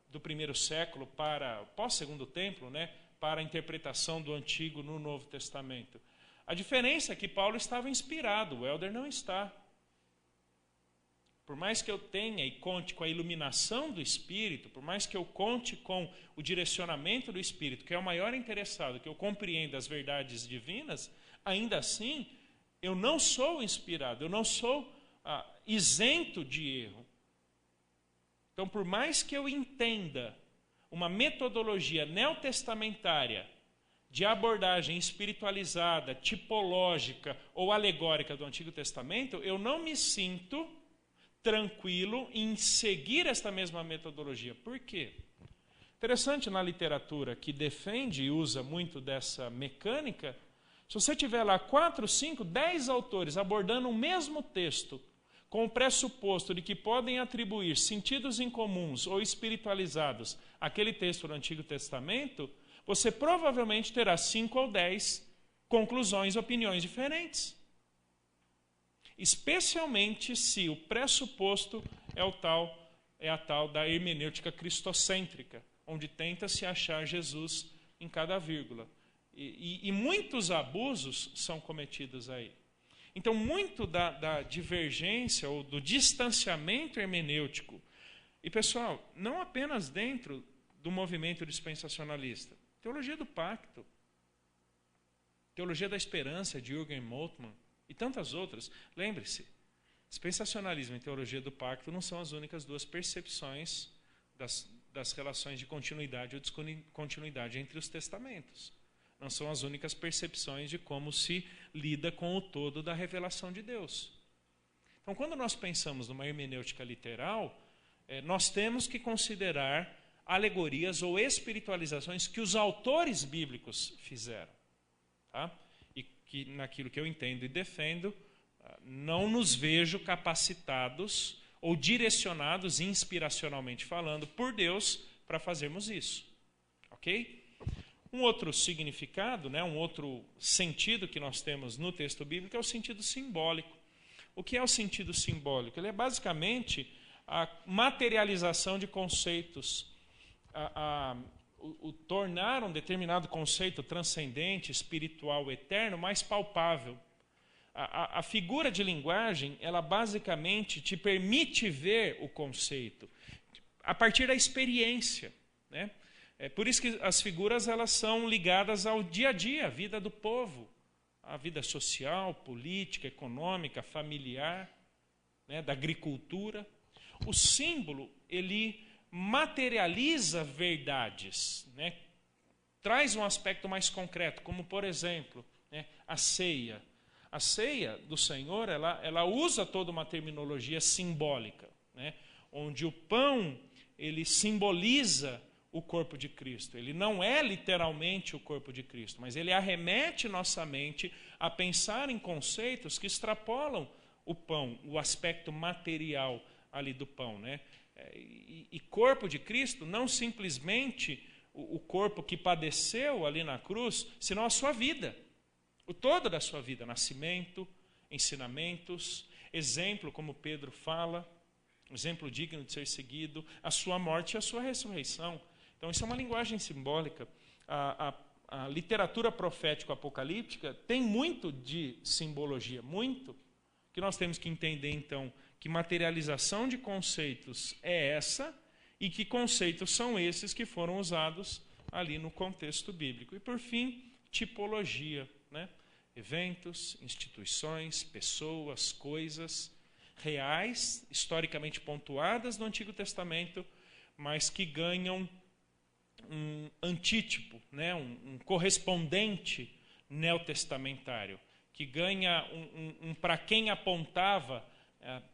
do primeiro século para pós-segundo templo, né, para a interpretação do Antigo no Novo Testamento. A diferença é que Paulo estava inspirado, o Helder não está. Por mais que eu tenha e conte com a iluminação do Espírito, por mais que eu conte com o direcionamento do Espírito, que é o maior interessado, que eu compreenda as verdades divinas, ainda assim, eu não sou inspirado, eu não sou isento de erro. Então, por mais que eu entenda uma metodologia neotestamentária de abordagem espiritualizada, tipológica ou alegórica do Antigo Testamento, eu não me sinto tranquilo em seguir esta mesma metodologia. Por quê? Interessante, na literatura que defende e usa muito dessa mecânica, se você tiver lá 4, 5, 10 autores abordando o mesmo texto, com o pressuposto de que podem atribuir sentidos incomuns ou espiritualizados àquele texto do Antigo Testamento, você provavelmente terá 5 ou 10 conclusões, opiniões diferentes. Especialmente se o pressuposto é a tal da hermenêutica cristocêntrica, onde tenta-se achar Jesus em cada vírgula. E muitos abusos são cometidos aí. Então, muito da divergência ou do distanciamento hermenêutico, e pessoal, não apenas dentro do movimento dispensacionalista, teologia do pacto, teologia da esperança de Jürgen Moltmann, e tantas outras. Lembre-se, dispensacionalismo e teologia do pacto não são as únicas duas percepções das relações de continuidade ou descontinuidade entre os testamentos. Não são as únicas percepções de como se lida com o todo da revelação de Deus. Então, quando nós pensamos numa hermenêutica literal, nós temos que considerar alegorias ou espiritualizações que os autores bíblicos fizeram. Tá? Que naquilo que eu entendo e defendo, não nos vejo capacitados ou direcionados, inspiracionalmente falando, por Deus para fazermos isso. Ok? Um outro significado, né, um outro sentido que nós temos no texto bíblico é o sentido simbólico. O que é o sentido simbólico? Ele é basicamente a materialização de conceitos, o tornar um determinado conceito transcendente, espiritual, eterno, mais palpável. A figura de linguagem, ela basicamente te permite ver o conceito a partir da experiência, né? É por isso que as figuras elas são ligadas ao dia a dia, à vida do povo, à vida social, política, econômica, familiar, né, da agricultura. O símbolo, ele materializa verdades, né? Traz um aspecto mais concreto, como, por exemplo, né, a ceia. A ceia do Senhor, ela usa toda uma terminologia simbólica, né, onde o pão ele simboliza o corpo de Cristo. Ele não é literalmente o corpo de Cristo, mas ele arremete nossa mente a pensar em conceitos que extrapolam o pão, o aspecto material ali do pão, né? E corpo de Cristo não simplesmente o corpo que padeceu ali na cruz, senão a sua vida, o todo da sua vida, nascimento, ensinamentos, exemplo, como Pedro fala, exemplo digno de ser seguido, a sua morte e a sua ressurreição. Então isso é uma linguagem simbólica. A literatura profético-apocalíptica tem muito de simbologia, muito, que nós temos que entender então que materialização de conceitos é essa e que conceitos são esses que foram usados ali no contexto bíblico. E, por fim, tipologia, né? Eventos, instituições, pessoas, coisas reais, historicamente pontuadas no Antigo Testamento, mas que ganham um antítipo, né? um correspondente neotestamentário, que ganha um para quem apontava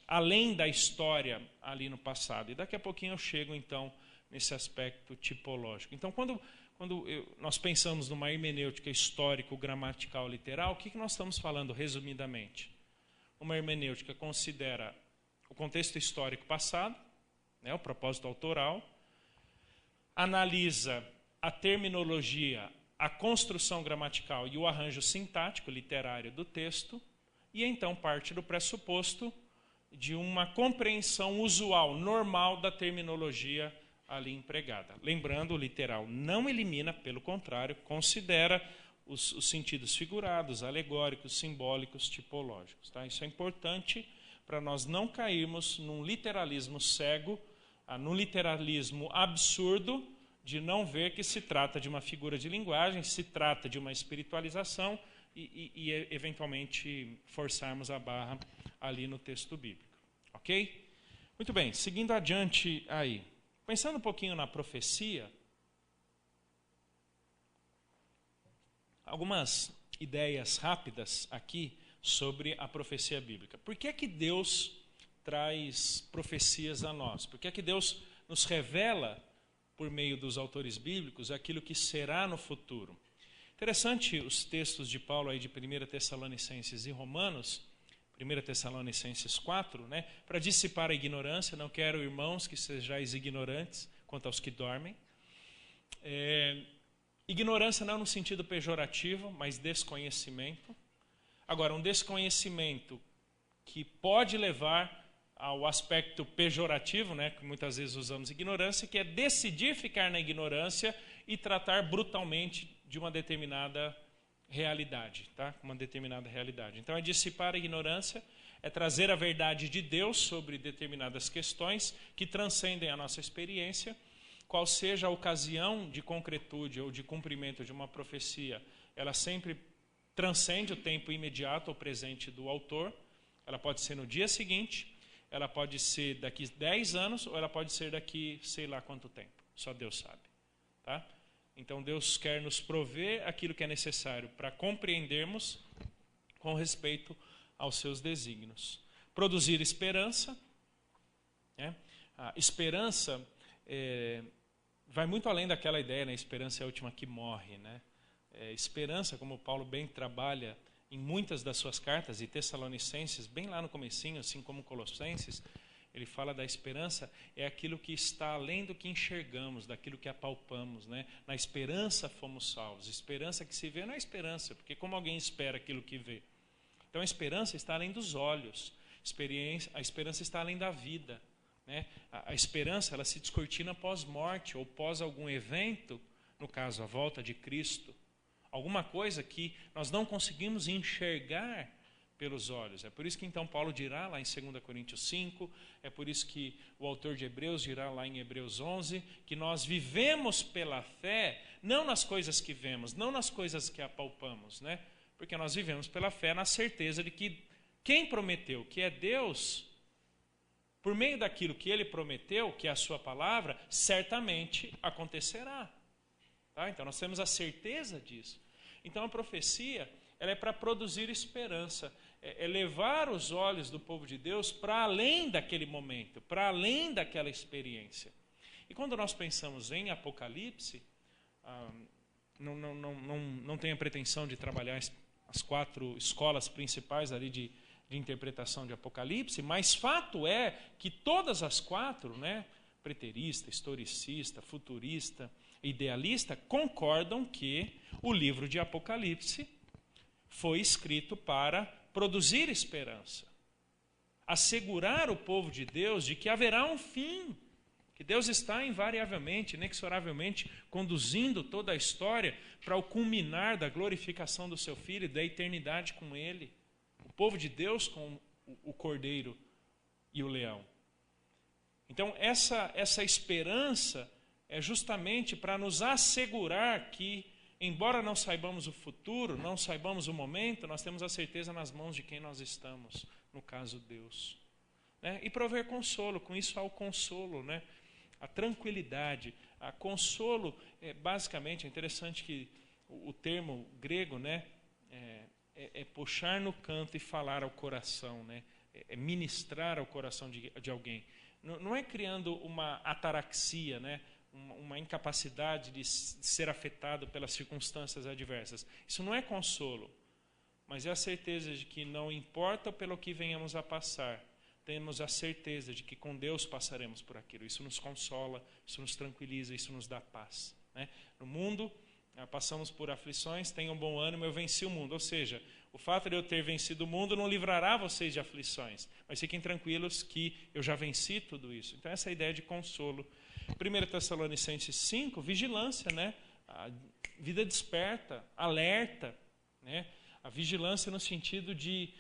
além da história ali no passado. E daqui a pouquinho eu chego, então, nesse aspecto tipológico. Então, quando quando nós pensamos numa hermenêutica histórico-gramatical literal, o que nós estamos falando resumidamente? Uma hermenêutica considera o contexto histórico passado, né, o propósito autoral, analisa a terminologia, a construção gramatical e o arranjo sintático literário do texto, e então parte do pressuposto de uma compreensão usual, normal da terminologia ali empregada. Lembrando, o literal não elimina, pelo contrário, considera os sentidos figurados, alegóricos, simbólicos, tipológicos. Tá? Isso é importante para nós não cairmos num literalismo cego, num literalismo absurdo, de não ver que se trata de uma figura de linguagem, se trata de uma espiritualização e eventualmente forçarmos a barra ali no texto bíblico. Ok? Muito bem, seguindo adiante aí. Pensando um pouquinho na profecia, algumas ideias rápidas aqui sobre a profecia bíblica. Por que é que Deus traz profecias a nós? Por que é que Deus nos revela, por meio dos autores bíblicos, aquilo que será no futuro? Interessante os textos de Paulo aí de 1 Tessalonicenses e Romanos, 1 Tessalonicenses 4, né? Para dissipar a ignorância, não quero, irmãos, que sejais ignorantes quanto aos que dormem. Ignorância não no sentido pejorativo, mas desconhecimento. Agora, um desconhecimento que pode levar ao aspecto pejorativo, né, que muitas vezes usamos ignorância, que é decidir ficar na ignorância e tratar brutalmente de uma determinada realidade, tá? Uma determinada realidade. Então, é dissipar a ignorância, é trazer a verdade de Deus sobre determinadas questões que transcendem a nossa experiência, qual seja a ocasião de concretude ou de cumprimento de uma profecia, ela sempre transcende o tempo imediato ou presente do autor, ela pode ser no dia seguinte, ela pode ser daqui 10 anos ou ela pode ser daqui sei lá quanto tempo. Só Deus sabe. Tá? Então Deus quer nos prover aquilo que é necessário para compreendermos com respeito aos seus desígnios. Produzir esperança. Né? A esperança vai muito além daquela ideia, né? Esperança é a última que morre. Né? Esperança, como Paulo bem trabalha em muitas das suas cartas, e Tessalonicenses, bem lá no comecinho, assim como Colossenses, ele fala da esperança, é aquilo que está além do que enxergamos, daquilo que apalpamos. Né? Na esperança fomos salvos. Esperança que se vê não é esperança, porque como alguém espera aquilo que vê? Então a esperança está além dos olhos, a esperança está além da vida. Né? A esperança ela se descortina pós-morte ou pós algum evento, no caso a volta de Cristo. Alguma coisa que nós não conseguimos enxergar pelos olhos. É por isso que então Paulo dirá lá em 2 Coríntios 5, é por isso que o autor de Hebreus dirá lá em Hebreus 11, que nós vivemos pela fé, não nas coisas que vemos, não nas coisas que apalpamos, né? Porque nós vivemos pela fé na certeza de que quem prometeu, que é Deus, por meio daquilo que ele prometeu, que é a sua palavra, certamente acontecerá. Tá? Então nós temos a certeza disso. Então a profecia ela é para produzir esperança, é levar os olhos do povo de Deus para além daquele momento, para além daquela experiência. E quando nós pensamos em Apocalipse, não tenho a pretensão de trabalhar as 4 escolas principais ali de interpretação de Apocalipse, mas fato é que todas as 4, né, preterista, historicista, futurista, idealista, concordam que o livro de Apocalipse foi escrito para produzir esperança, assegurar o povo de Deus de que haverá um fim, que Deus está invariavelmente, inexoravelmente conduzindo toda a história para o culminar da glorificação do seu Filho e da eternidade com Ele. O povo de Deus com o Cordeiro e o Leão. Então essa esperança é justamente para nos assegurar que, embora não saibamos o futuro, não saibamos o momento, nós temos a certeza nas mãos de quem nós estamos, no caso Deus. Né? E prover consolo, com isso há o consolo, né? A tranquilidade, a consolo, basicamente, é interessante que o termo grego, né, é puxar no canto e falar ao coração, né? É ministrar ao coração de alguém. Não é criando uma ataraxia, né? uma incapacidade de ser afetado pelas circunstâncias adversas. Isso não é consolo, mas é a certeza de que não importa pelo que venhamos a passar, temos a certeza de que com Deus passaremos por aquilo. Isso nos consola, isso nos tranquiliza, isso nos dá paz, né? No mundo, passamos por aflições, tenham bom ânimo, eu venci o mundo. Ou seja, o fato de eu ter vencido o mundo não livrará vocês de aflições, mas fiquem tranquilos que eu já venci tudo isso. Então essa é a ideia de consolo. 1 Tessalonicenses 5, vigilância, né? A vida desperta, alerta, né? A vigilância no sentido de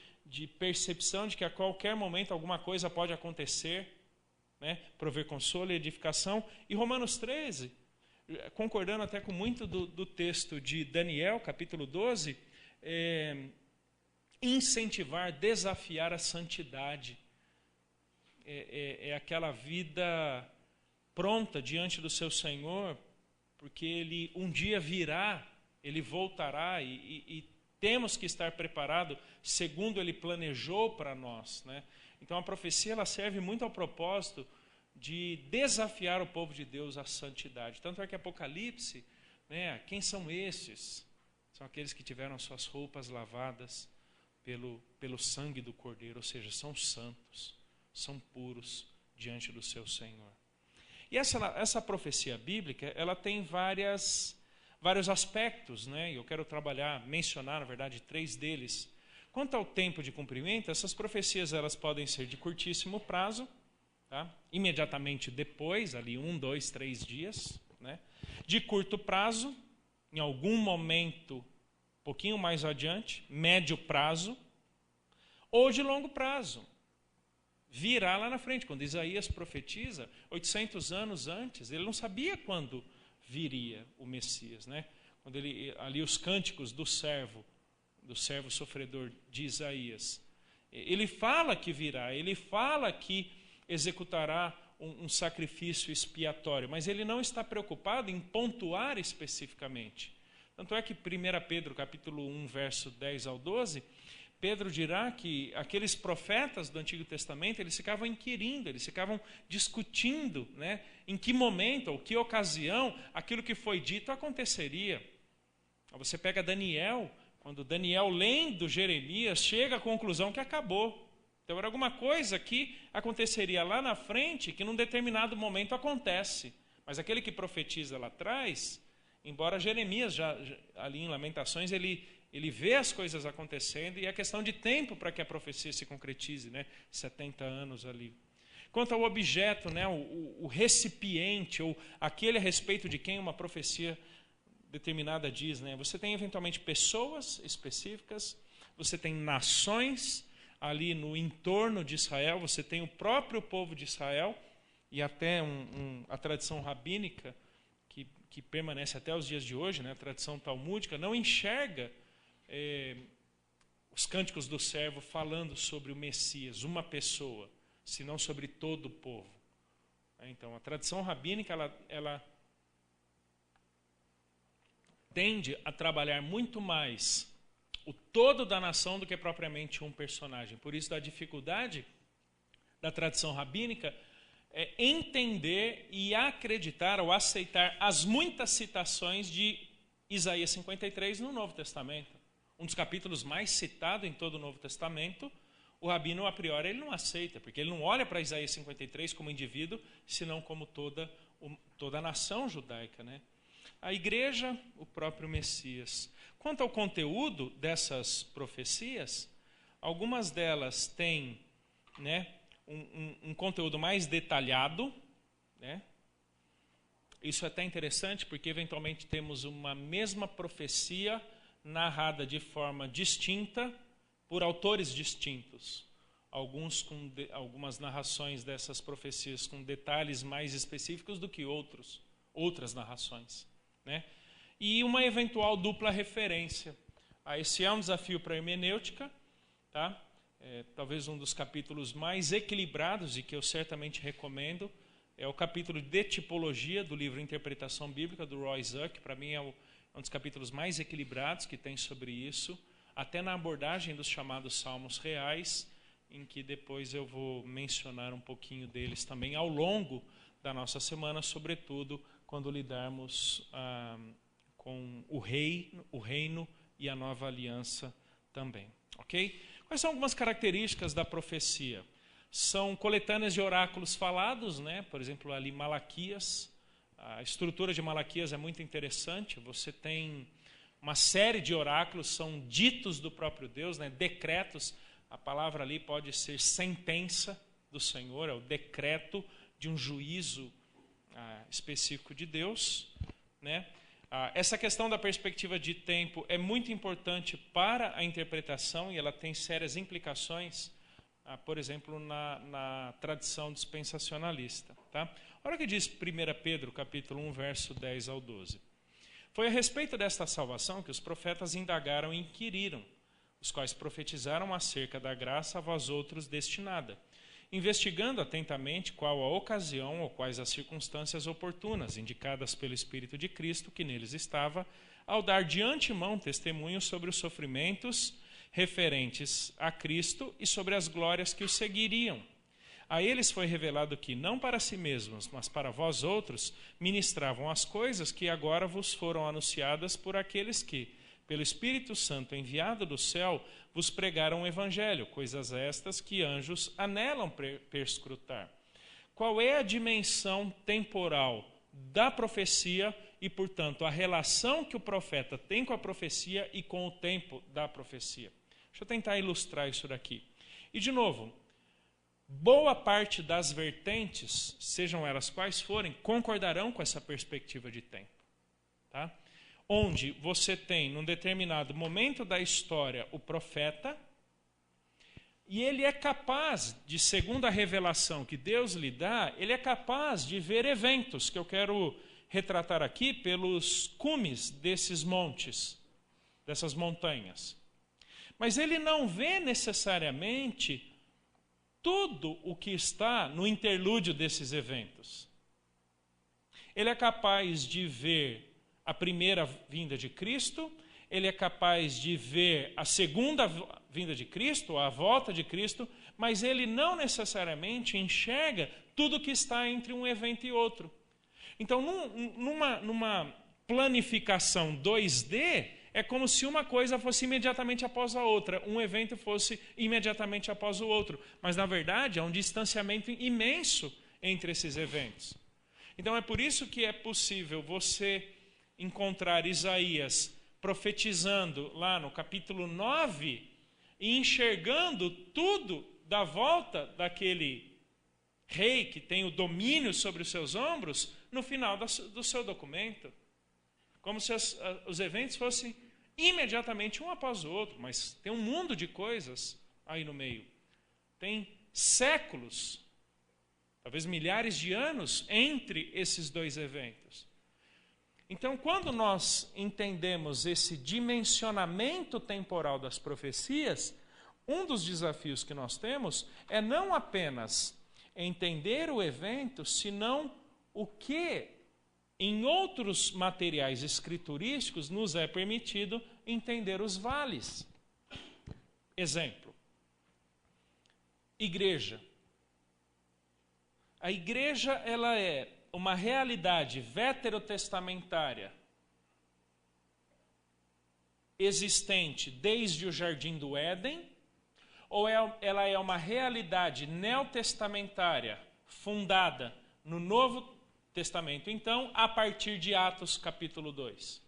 percepção de que a qualquer momento alguma coisa pode acontecer, né? Prover consolo e edificação. E Romanos 13, concordando até com muito do texto de Daniel, capítulo 12, incentivar, desafiar a santidade. É aquela vida pronta diante do seu Senhor, porque Ele um dia virá, Ele voltará e temos que estar preparados segundo Ele planejou para nós, né? Então a profecia ela serve muito ao propósito de desafiar o povo de Deus à santidade. Tanto é que Apocalipse, né, quem são esses? São aqueles que tiveram suas roupas lavadas pelo sangue do Cordeiro, ou seja, são santos, são puros diante do seu Senhor. E essa profecia bíblica, ela tem vários aspectos, né? Eu quero mencionar, na verdade, 3 deles. Quanto ao tempo de cumprimento, essas profecias elas podem ser de curtíssimo prazo, tá? Imediatamente depois, ali 1, 2, 3 dias, né? De curto prazo, em algum momento um pouquinho mais adiante, médio prazo, ou de longo prazo. Virá lá na frente, quando Isaías profetiza, 800 anos antes, ele não sabia quando viria o Messias, né? Quando ali os cânticos do servo sofredor de Isaías, ele fala que virá, ele fala que executará um sacrifício expiatório, mas ele não está preocupado em pontuar especificamente. Tanto é que 1 Pedro, capítulo 1, verso 10 ao 12, Pedro dirá que aqueles profetas do Antigo Testamento, eles ficavam inquirindo, eles ficavam discutindo, né, em que momento ou que ocasião aquilo que foi dito aconteceria. Você pega Daniel, quando Daniel, lendo Jeremias, chega à conclusão que acabou. Então era alguma coisa que aconteceria lá na frente, que num determinado momento acontece. Mas aquele que profetiza lá atrás, embora Jeremias, já ali em Lamentações, ele vê as coisas acontecendo e é questão de tempo para que a profecia se concretize, né? 70 anos ali. Quanto ao objeto, né? o recipiente, ou aquele a respeito de quem uma profecia determinada diz, né? Você tem eventualmente pessoas específicas, você tem nações ali no entorno de Israel, você tem o próprio povo de Israel, e até a tradição rabínica, que permanece até os dias de hoje, né? A tradição talmúdica, não enxerga os cânticos do servo falando sobre o Messias, uma pessoa, senão sobre todo o povo. Então, a tradição rabínica ela tende a trabalhar muito mais o todo da nação do que propriamente um personagem. Por isso, da dificuldade da tradição rabínica é entender e acreditar ou aceitar as muitas citações de Isaías 53 no Novo Testamento. Um dos capítulos mais citados em todo o Novo Testamento, o rabino, a priori, ele não aceita, porque ele não olha para Isaías 53 como indivíduo, senão como toda a nação judaica, né? A igreja, o próprio Messias. Quanto ao conteúdo dessas profecias, algumas delas têm, né, um conteúdo mais detalhado, né? Isso é até interessante, porque eventualmente temos uma mesma profecia narrada de forma distinta por autores distintos. Algumas narrações dessas profecias com detalhes mais específicos do que outras narrações, né? E uma eventual dupla referência. Esse é um desafio para a hermenêutica, tá? Talvez um dos capítulos mais equilibrados e que eu certamente recomendo é o capítulo de tipologia do livro Interpretação Bíblica, do Roy Zuck. Para mim é um dos capítulos mais equilibrados que tem sobre isso, até na abordagem dos chamados salmos reais, em que depois eu vou mencionar um pouquinho deles também ao longo da nossa semana, sobretudo quando lidarmos com o reino e a nova aliança também. Ok? Quais são algumas características da profecia? São coletâneas de oráculos falados, né? Por exemplo, ali Malaquias. A estrutura de Malaquias é muito interessante. Você tem uma série de oráculos, são ditos do próprio Deus, né? Decretos. A palavra ali pode ser sentença do Senhor, é o decreto de um juízo específico de Deus, né? Essa questão da perspectiva de tempo é muito importante para a interpretação e ela tem sérias implicações, por exemplo, na tradição dispensacionalista. Tá? Olha o que diz 1 Pedro, capítulo 1, verso 10 ao 12. Foi a respeito desta salvação que os profetas indagaram e inquiriram, os quais profetizaram acerca da graça a vós outros destinada, investigando atentamente qual a ocasião ou quais as circunstâncias oportunas, indicadas pelo Espírito de Cristo que neles estava, ao dar de antemão testemunho sobre os sofrimentos referentes a Cristo e sobre as glórias que o seguiriam. A eles foi revelado que, não para si mesmos, mas para vós outros, ministravam as coisas que agora vos foram anunciadas por aqueles que, pelo Espírito Santo enviado do céu, vos pregaram o Evangelho, coisas estas que anjos anelam perscrutar. Qual é a dimensão temporal da profecia e, portanto, a relação que o profeta tem com a profecia e com o tempo da profecia? Deixa eu tentar ilustrar isso daqui. E, de novo, boa parte das vertentes, sejam elas quais forem, concordarão com essa perspectiva de tempo. Tá? Onde você tem, num determinado momento da história, o profeta, e ele é capaz de, segundo a revelação que Deus lhe dá, ele é capaz de ver eventos, que eu quero retratar aqui pelos cumes desses montes, dessas montanhas. Mas ele não vê necessariamente tudo o que está no interlúdio desses eventos. Ele é capaz de ver a primeira vinda de Cristo, ele é capaz de ver a segunda vinda de Cristo, a volta de Cristo, mas ele não necessariamente enxerga tudo que está entre um evento e outro. Então, numa planificação 2D, é como se uma coisa fosse imediatamente após a outra, um evento fosse imediatamente após o outro. Mas, na verdade, há um distanciamento imenso entre esses eventos. Então, é por isso que é possível você encontrar Isaías profetizando lá no capítulo 9 e enxergando tudo da volta daquele rei que tem o domínio sobre os seus ombros no final do seu documento. Como se os eventos fossem imediatamente um após o outro, mas tem um mundo de coisas aí no meio. Tem séculos, talvez milhares de anos entre esses dois eventos. Então, quando nós entendemos esse dimensionamento temporal das profecias, um dos desafios que nós temos é não apenas entender o evento, senão o que em outros materiais escriturísticos nos é permitido entender os vales. Exemplo, igreja. A igreja, ela é uma realidade veterotestamentária existente desde o Jardim do Éden, ou ela é uma realidade neotestamentária fundada no Novo Testamento, então, a partir de Atos capítulo 2.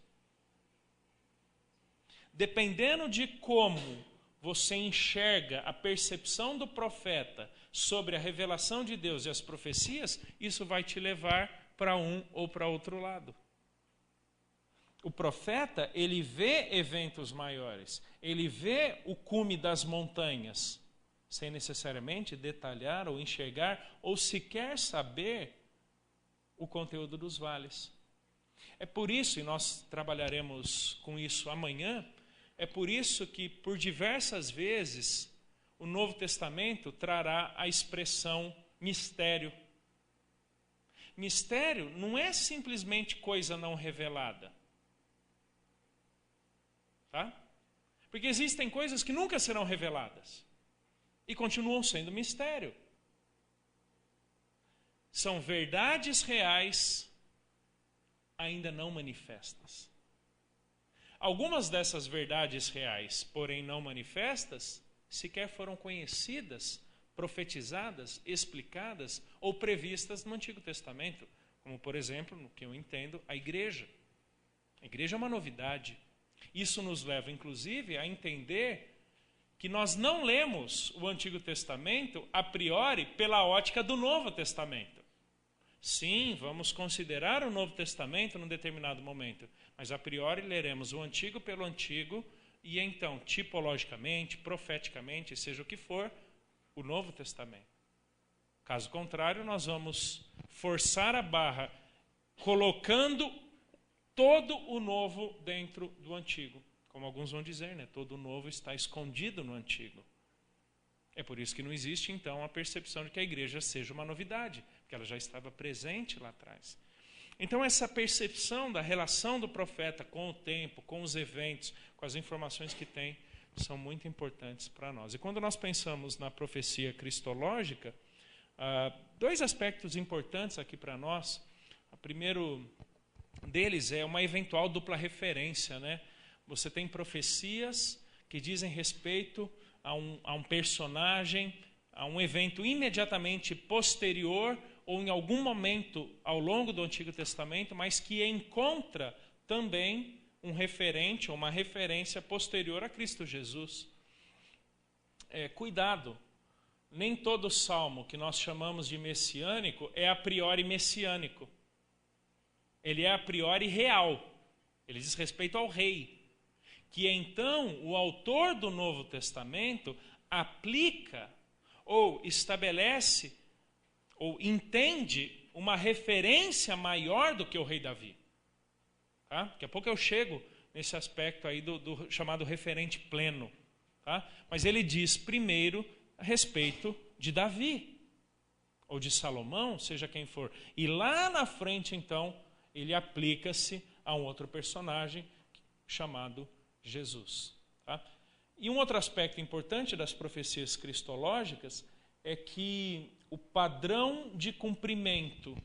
Dependendo de como você enxerga a percepção do profeta sobre a revelação de Deus e as profecias, isso vai te levar para um ou para outro lado. O profeta, ele vê eventos maiores, ele vê o cume das montanhas, sem necessariamente detalhar ou enxergar ou sequer saber o conteúdo dos vales. É por isso, e nós trabalharemos com isso amanhã, é por isso que por diversas vezes o Novo Testamento trará a expressão mistério. Mistério não é simplesmente coisa não revelada. Tá? Porque existem coisas que nunca serão reveladas e continuam sendo mistério. São verdades reais ainda não manifestas. Algumas dessas verdades reais, porém não manifestas, sequer foram conhecidas, profetizadas, explicadas ou previstas no Antigo Testamento, como, por exemplo, no que eu entendo, a igreja. A igreja é uma novidade. Isso nos leva, inclusive, a entender que nós não lemos o Antigo Testamento a priori pela ótica do Novo Testamento. Sim, vamos considerar o Novo Testamento num determinado momento, mas a priori leremos o Antigo pelo Antigo e então, tipologicamente, profeticamente, seja o que for, o Novo Testamento. Caso contrário, nós vamos forçar a barra colocando todo o Novo dentro do Antigo. Como alguns vão dizer, né? Todo o Novo está escondido no Antigo. É por isso que não existe, então, a percepção de que a igreja seja uma novidade, porque ela já estava presente lá atrás. Então, essa percepção da relação do profeta com o tempo, com os eventos, com as informações que tem, são muito importantes para nós. E quando nós pensamos na profecia cristológica, dois aspectos importantes aqui para nós. O primeiro deles é uma eventual dupla referência, né? Você tem profecias que dizem respeito a um personagem, a um evento imediatamente posterior ou em algum momento ao longo do Antigo Testamento, mas que encontra também um referente ou uma referência posterior a Cristo Jesus. Cuidado, nem todo salmo que nós chamamos de messiânico é a priori messiânico. Ele é a priori real. Ele diz respeito ao rei. Que então o autor do Novo Testamento aplica ou estabelece ou entende uma referência maior do que o rei Davi. Tá? Daqui a pouco eu chego nesse aspecto aí do chamado referente pleno. Tá? Mas ele diz primeiro a respeito de Davi, ou de Salomão, seja quem for. E lá na frente, então, ele aplica-se a um outro personagem chamado Jesus. Tá? E um outro aspecto importante das profecias cristológicas é que o padrão de cumprimento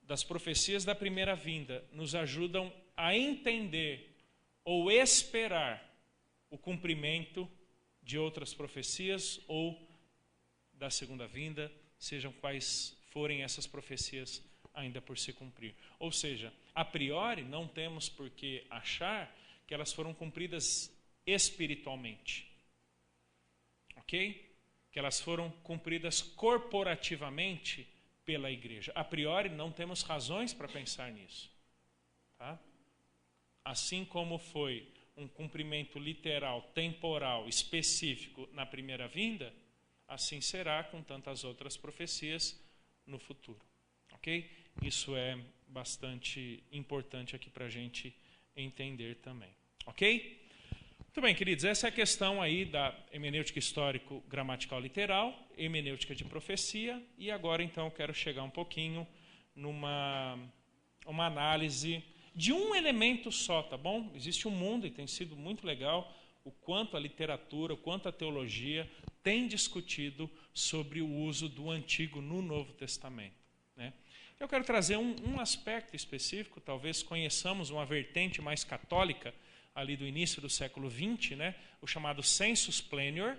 das profecias da primeira vinda nos ajudam a entender ou esperar o cumprimento de outras profecias ou da segunda vinda, sejam quais forem essas profecias ainda por se cumprir. Ou seja, a priori não temos por que achar que elas foram cumpridas espiritualmente. Ok? Que elas foram cumpridas corporativamente pela igreja. A priori não temos razões para pensar nisso. Tá? Assim como foi um cumprimento literal, temporal, específico na primeira vinda, assim será com tantas outras profecias no futuro. Ok? Isso é bastante importante aqui para a gente entender também. Ok? Muito bem, queridos, essa é a questão aí da hermenêutica histórico-gramatical literal, hermenêutica de profecia, e agora então eu quero chegar um pouquinho numa análise de um elemento só, tá bom? Existe um mundo, e tem sido muito legal, o quanto a literatura, o quanto a teologia tem discutido sobre o uso do Antigo no Novo Testamento. Né? Eu quero trazer um aspecto específico, talvez conheçamos uma vertente mais católica, ali do início do século XX, né? O chamado sensus plenior,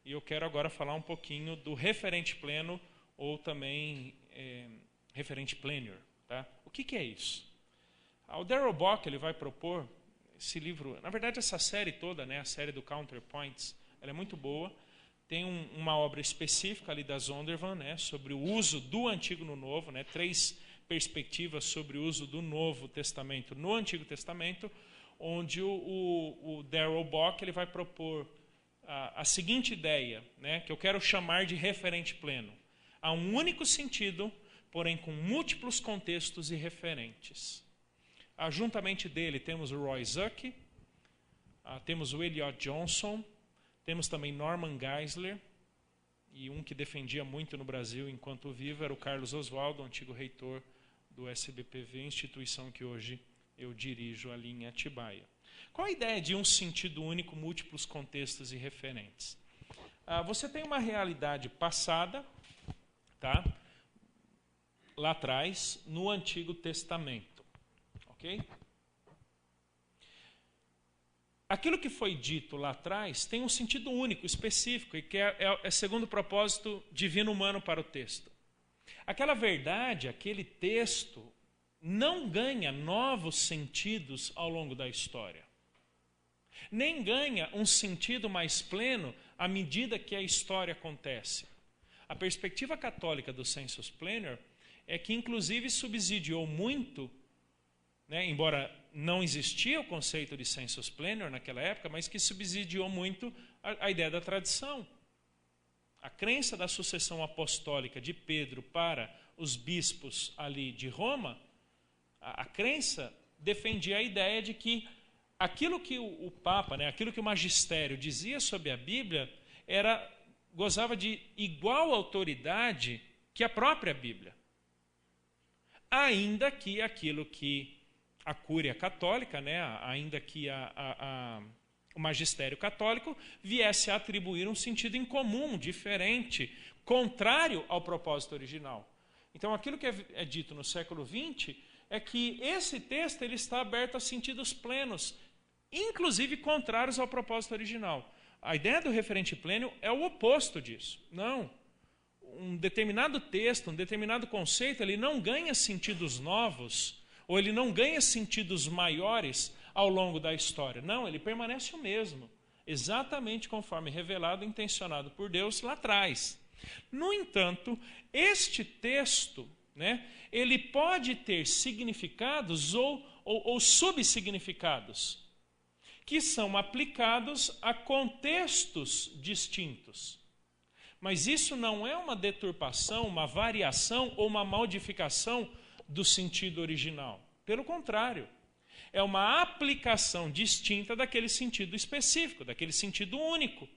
e eu quero agora falar um pouquinho do referente pleno, ou também referente plenior. Tá? O que é isso? O Darrell Bock ele vai propor esse livro, na verdade essa série toda, né, a série do Counterpoints, ela é muito boa, tem uma obra específica ali da Zondervan, né, sobre o uso do Antigo no Novo, né, 3 perspectivas sobre o uso do Novo Testamento no Antigo Testamento, onde o Darrell Bock ele vai propor a seguinte ideia, né, que eu quero chamar de referente pleno. Há um único sentido, porém com múltiplos contextos e referentes. Juntamente dele temos o Roy Zuck, temos o Elliot Johnson, temos também Norman Geisler, e um que defendia muito no Brasil enquanto vivo era o Carlos Oswaldo, antigo reitor do SBPV, instituição que hoje eu dirijo ali em Atibaia. Qual a ideia de um sentido único, múltiplos contextos e referentes? Você tem uma realidade passada, tá? lá atrás, no Antigo Testamento. Ok? Aquilo que foi dito lá atrás tem um sentido único, específico, e que é segundo o propósito divino humano para o texto. Aquela verdade, aquele texto, não ganha novos sentidos ao longo da história. Nem ganha um sentido mais pleno à medida que a história acontece. A perspectiva católica do sensus plenior é que, inclusive, subsidiou muito, né, embora não existia o conceito de sensus plenior naquela época, mas que subsidiou muito a ideia da tradição. A crença da sucessão apostólica de Pedro para os bispos ali de Roma, a crença defendia a ideia de que aquilo que o Papa, né, aquilo que o magistério dizia sobre a Bíblia, gozava de igual autoridade que a própria Bíblia. Ainda que aquilo que a Cúria Católica, né, ainda que o magistério católico viesse a atribuir um sentido incomum, diferente, contrário ao propósito original. Então, aquilo que é dito no século XX é que esse texto ele está aberto a sentidos plenos, inclusive contrários ao propósito original. A ideia do referente pleno é o oposto disso. Não. Um determinado texto, um determinado conceito, ele não ganha sentidos novos, ou ele não ganha sentidos maiores ao longo da história. Não, ele permanece o mesmo, exatamente conforme revelado e intencionado por Deus lá atrás. No entanto, este texto, né, ele pode ter significados ou subsignificados que são aplicados a contextos distintos. Mas isso não é uma deturpação, uma variação ou uma modificação do sentido original. Pelo contrário, é uma aplicação distinta daquele sentido específico, daquele sentido único.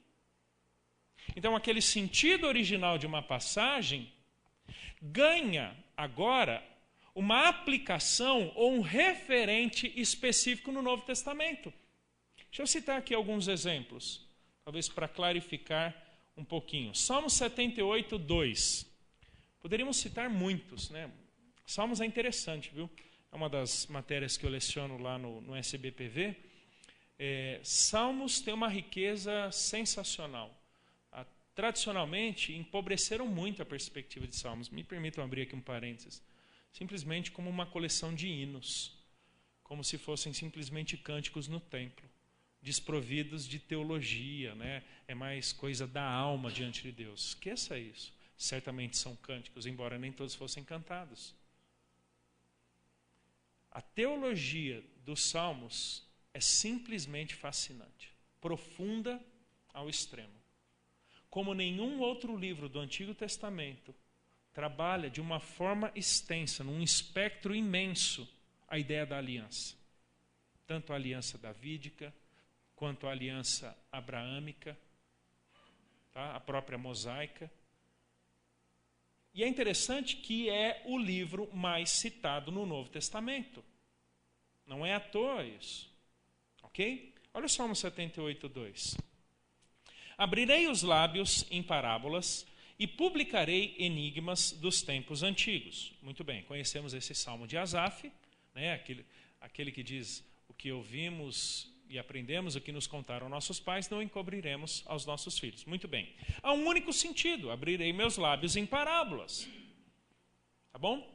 Então, aquele sentido original de uma passagem ganha agora uma aplicação ou um referente específico no Novo Testamento. Deixa eu citar aqui alguns exemplos, talvez para clarificar um pouquinho. Salmo 78, 2. Poderíamos citar muitos, né? Salmos é interessante, viu? É uma das matérias que eu leciono lá no SBPV. Salmos tem uma riqueza sensacional. Tradicionalmente, empobreceram muito a perspectiva de Salmos. Me permitam abrir aqui um parênteses. Simplesmente como uma coleção de hinos, como se fossem simplesmente cânticos no templo, desprovidos de teologia, né? É mais coisa da alma diante de Deus. Esqueça isso. Certamente são cânticos, embora nem todos fossem cantados. A teologia dos Salmos é simplesmente fascinante, profunda ao extremo. Como nenhum outro livro do Antigo Testamento trabalha de uma forma extensa, num espectro imenso, a ideia da aliança. Tanto a aliança davídica, quanto a aliança abraâmica, tá? A própria mosaica. E é interessante que é o livro mais citado no Novo Testamento. Não é à toa isso. Ok? Olha o Salmo 78, 2. Abrirei os lábios em parábolas e publicarei enigmas dos tempos antigos. Muito bem, conhecemos esse Salmo de Asaf, né? Aquele que diz: o que ouvimos e aprendemos, o que nos contaram nossos pais, não encobriremos aos nossos filhos. Muito bem. Há um único sentido: abrirei meus lábios em parábolas. Tá bom?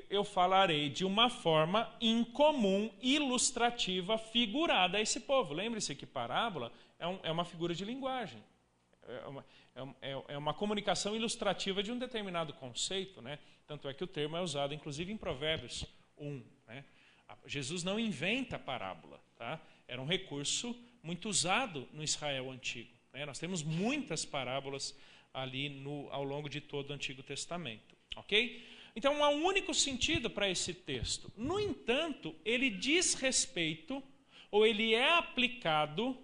Eu falarei de uma forma incomum, ilustrativa, figurada a esse povo. Lembre-se que parábola é uma figura de linguagem. É uma comunicação ilustrativa de um determinado conceito, né? Tanto é que o termo é usado, inclusive, em Provérbios 1. Né? Jesus não inventa parábola. Tá? Era um recurso muito usado no Israel antigo. Né? Nós temos muitas parábolas ali ao longo de todo o Antigo Testamento. Ok? Então, há um único sentido para esse texto. No entanto, ele diz respeito, ou ele é aplicado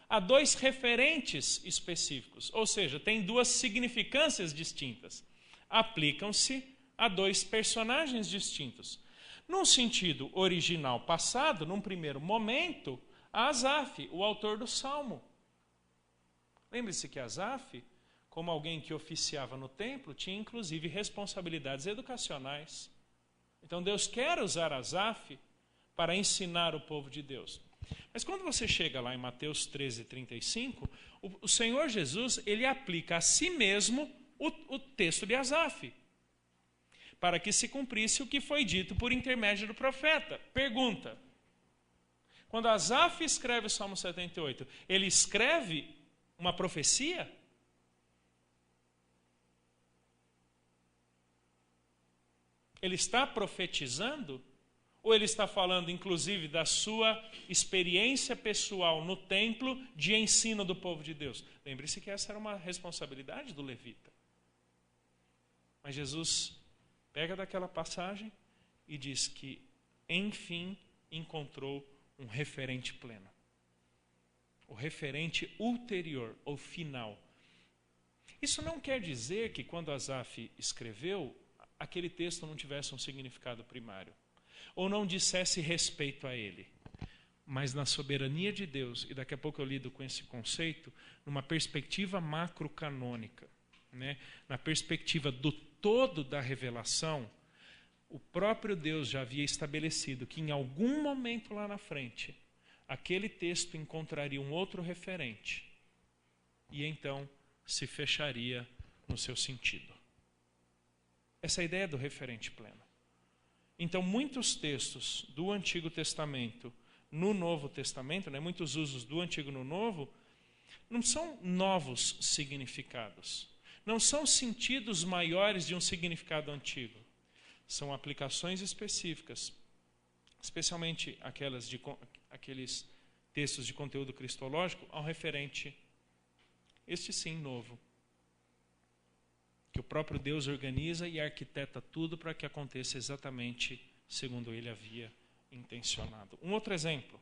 a dois referentes específicos. Ou seja, tem duas significâncias distintas. Aplicam-se a dois personagens distintos. Num sentido original passado, num primeiro momento, a Asaf, o autor do Salmo. Lembre-se que Asaf como alguém que oficiava no templo, tinha inclusive responsabilidades educacionais. Então Deus quer usar Asaf para ensinar o povo de Deus. Mas quando você chega lá em Mateus 13:35, o Senhor Jesus, ele aplica a si mesmo o texto de Asaf, para que se cumprisse o que foi dito por intermédio do profeta. Pergunta: quando Asaf escreve o Salmo 78, ele escreve uma profecia? Ele está profetizando? Ou ele está falando, inclusive, da sua experiência pessoal no templo de ensino do povo de Deus? Lembre-se que essa era uma responsabilidade do levita. Mas Jesus pega daquela passagem e diz que, enfim, encontrou um referente pleno. O referente ulterior, ou final. Isso não quer dizer que quando Asaf escreveu, aquele texto não tivesse um significado primário, ou não dissesse respeito a ele. Mas na soberania de Deus, e daqui a pouco eu lido com esse conceito, numa perspectiva macrocanônica, né? Na perspectiva do todo da revelação, o próprio Deus já havia estabelecido que em algum momento lá na frente, aquele texto encontraria um outro referente, e então se fecharia no seu sentido. Essa é a ideia do referente pleno. Então, muitos textos do Antigo Testamento no Novo Testamento, né, muitos usos do Antigo no Novo, não são novos significados. Não são sentidos maiores de um significado antigo. São aplicações específicas, especialmente aqueles textos de conteúdo cristológico, ao referente, este sim, novo. Que o próprio Deus organiza e arquiteta tudo para que aconteça exatamente segundo ele havia intencionado. Um outro exemplo.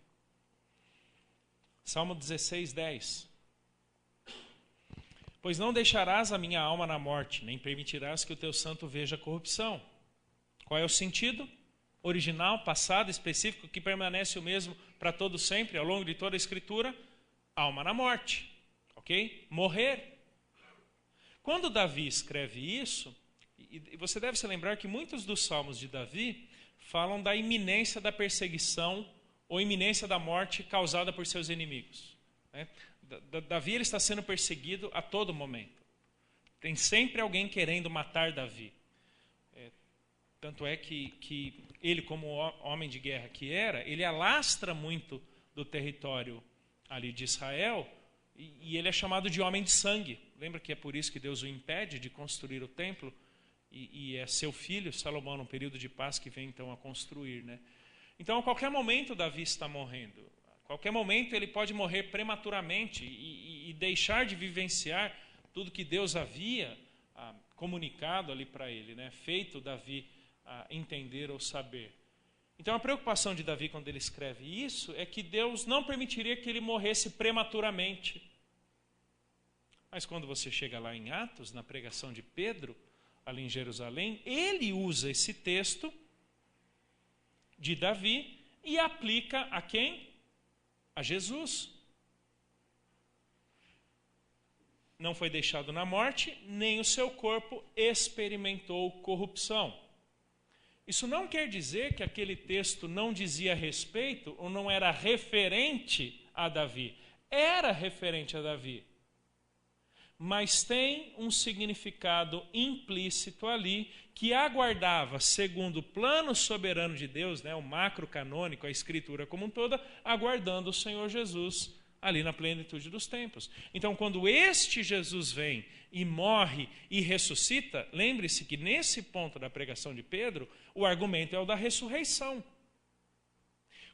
Salmo 16:10. Pois não deixarás a minha alma na morte, nem permitirás que o teu santo veja corrupção. Qual é o sentido? Original, passado, específico, que permanece o mesmo para todo sempre, ao longo de toda a Escritura? Alma na morte. Ok? Morrer. Quando Davi escreve isso, e você deve se lembrar que muitos dos salmos de Davi falam da iminência da perseguição ou iminência da morte causada por seus inimigos. Né? Davi ele está sendo perseguido a todo momento. Tem sempre alguém querendo matar Davi. Tanto é que ele, como homem de guerra que era, ele alastra muito do território ali de Israel, e ele é chamado de homem de sangue. Lembra que é por isso que Deus o impede de construir o templo? E é seu filho, Salomão, num período de paz, que vem então a construir. Né? Então, a qualquer momento, Davi está morrendo. A qualquer momento, ele pode morrer prematuramente e deixar de vivenciar tudo que Deus havia comunicado ali para ele, né? Feito Davi entender ou saber. Então, a preocupação de Davi, quando ele escreve isso, é que Deus não permitiria que ele morresse prematuramente. Mas quando você chega lá em Atos, na pregação de Pedro, ali em Jerusalém, ele usa esse texto de Davi e aplica a quem? A Jesus. Não foi deixado na morte, nem o seu corpo experimentou corrupção. Isso não quer dizer que aquele texto não dizia respeito ou não era referente a Davi. Era referente a Davi. Mas tem um significado implícito ali que aguardava, segundo o plano soberano de Deus, né, o macro canônico, a Escritura como um todo, aguardando o Senhor Jesus ali na plenitude dos tempos. Então, quando este Jesus vem e morre e ressuscita, lembre-se que nesse ponto da pregação de Pedro, o argumento é o da ressurreição.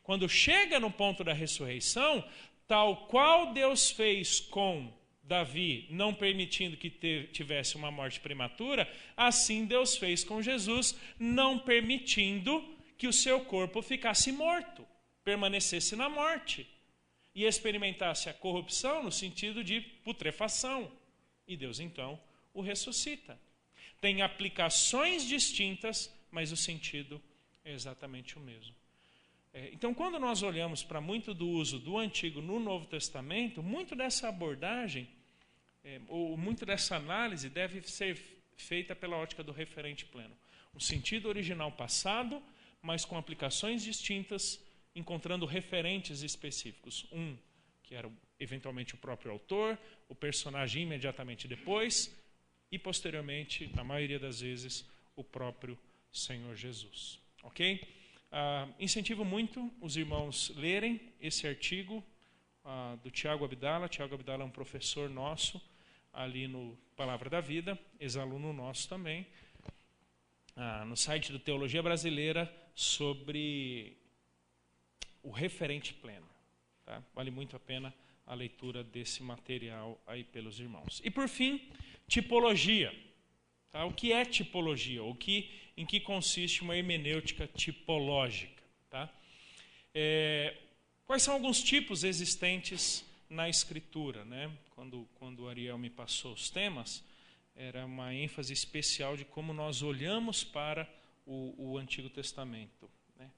Quando chega no ponto da ressurreição, tal qual Deus fez com Davi, não permitindo que tivesse uma morte prematura, assim Deus fez com Jesus, não permitindo que o seu corpo ficasse morto, permanecesse na morte e experimentasse a corrupção no sentido de putrefação. E Deus, então, o ressuscita. Tem aplicações distintas, mas o sentido é exatamente o mesmo. Então, quando nós olhamos para muito do uso do Antigo no Novo Testamento, muito dessa abordagem muito dessa análise deve ser feita pela ótica do referente pleno. Um sentido original passado, mas com aplicações distintas, encontrando referentes específicos. Um, que era eventualmente o próprio autor, o personagem imediatamente depois, e posteriormente, na maioria das vezes, o próprio Senhor Jesus. Ok? Incentivo muito os irmãos lerem esse artigo do Tiago Abdala. Tiago Abdala é um professor nosso ali no Palavra da Vida, ex-aluno nosso também, no site do Teologia Brasileira, sobre o referente pleno. Tá? Vale muito a pena a leitura desse material aí pelos irmãos. E por fim, tipologia. Tá? O que é tipologia? Em que consiste uma hermenêutica tipológica? Tá? Quais são alguns tipos existentes na Escritura? Né? Quando o Ariel me passou os temas, era uma ênfase especial de como nós olhamos para o Antigo Testamento. Né?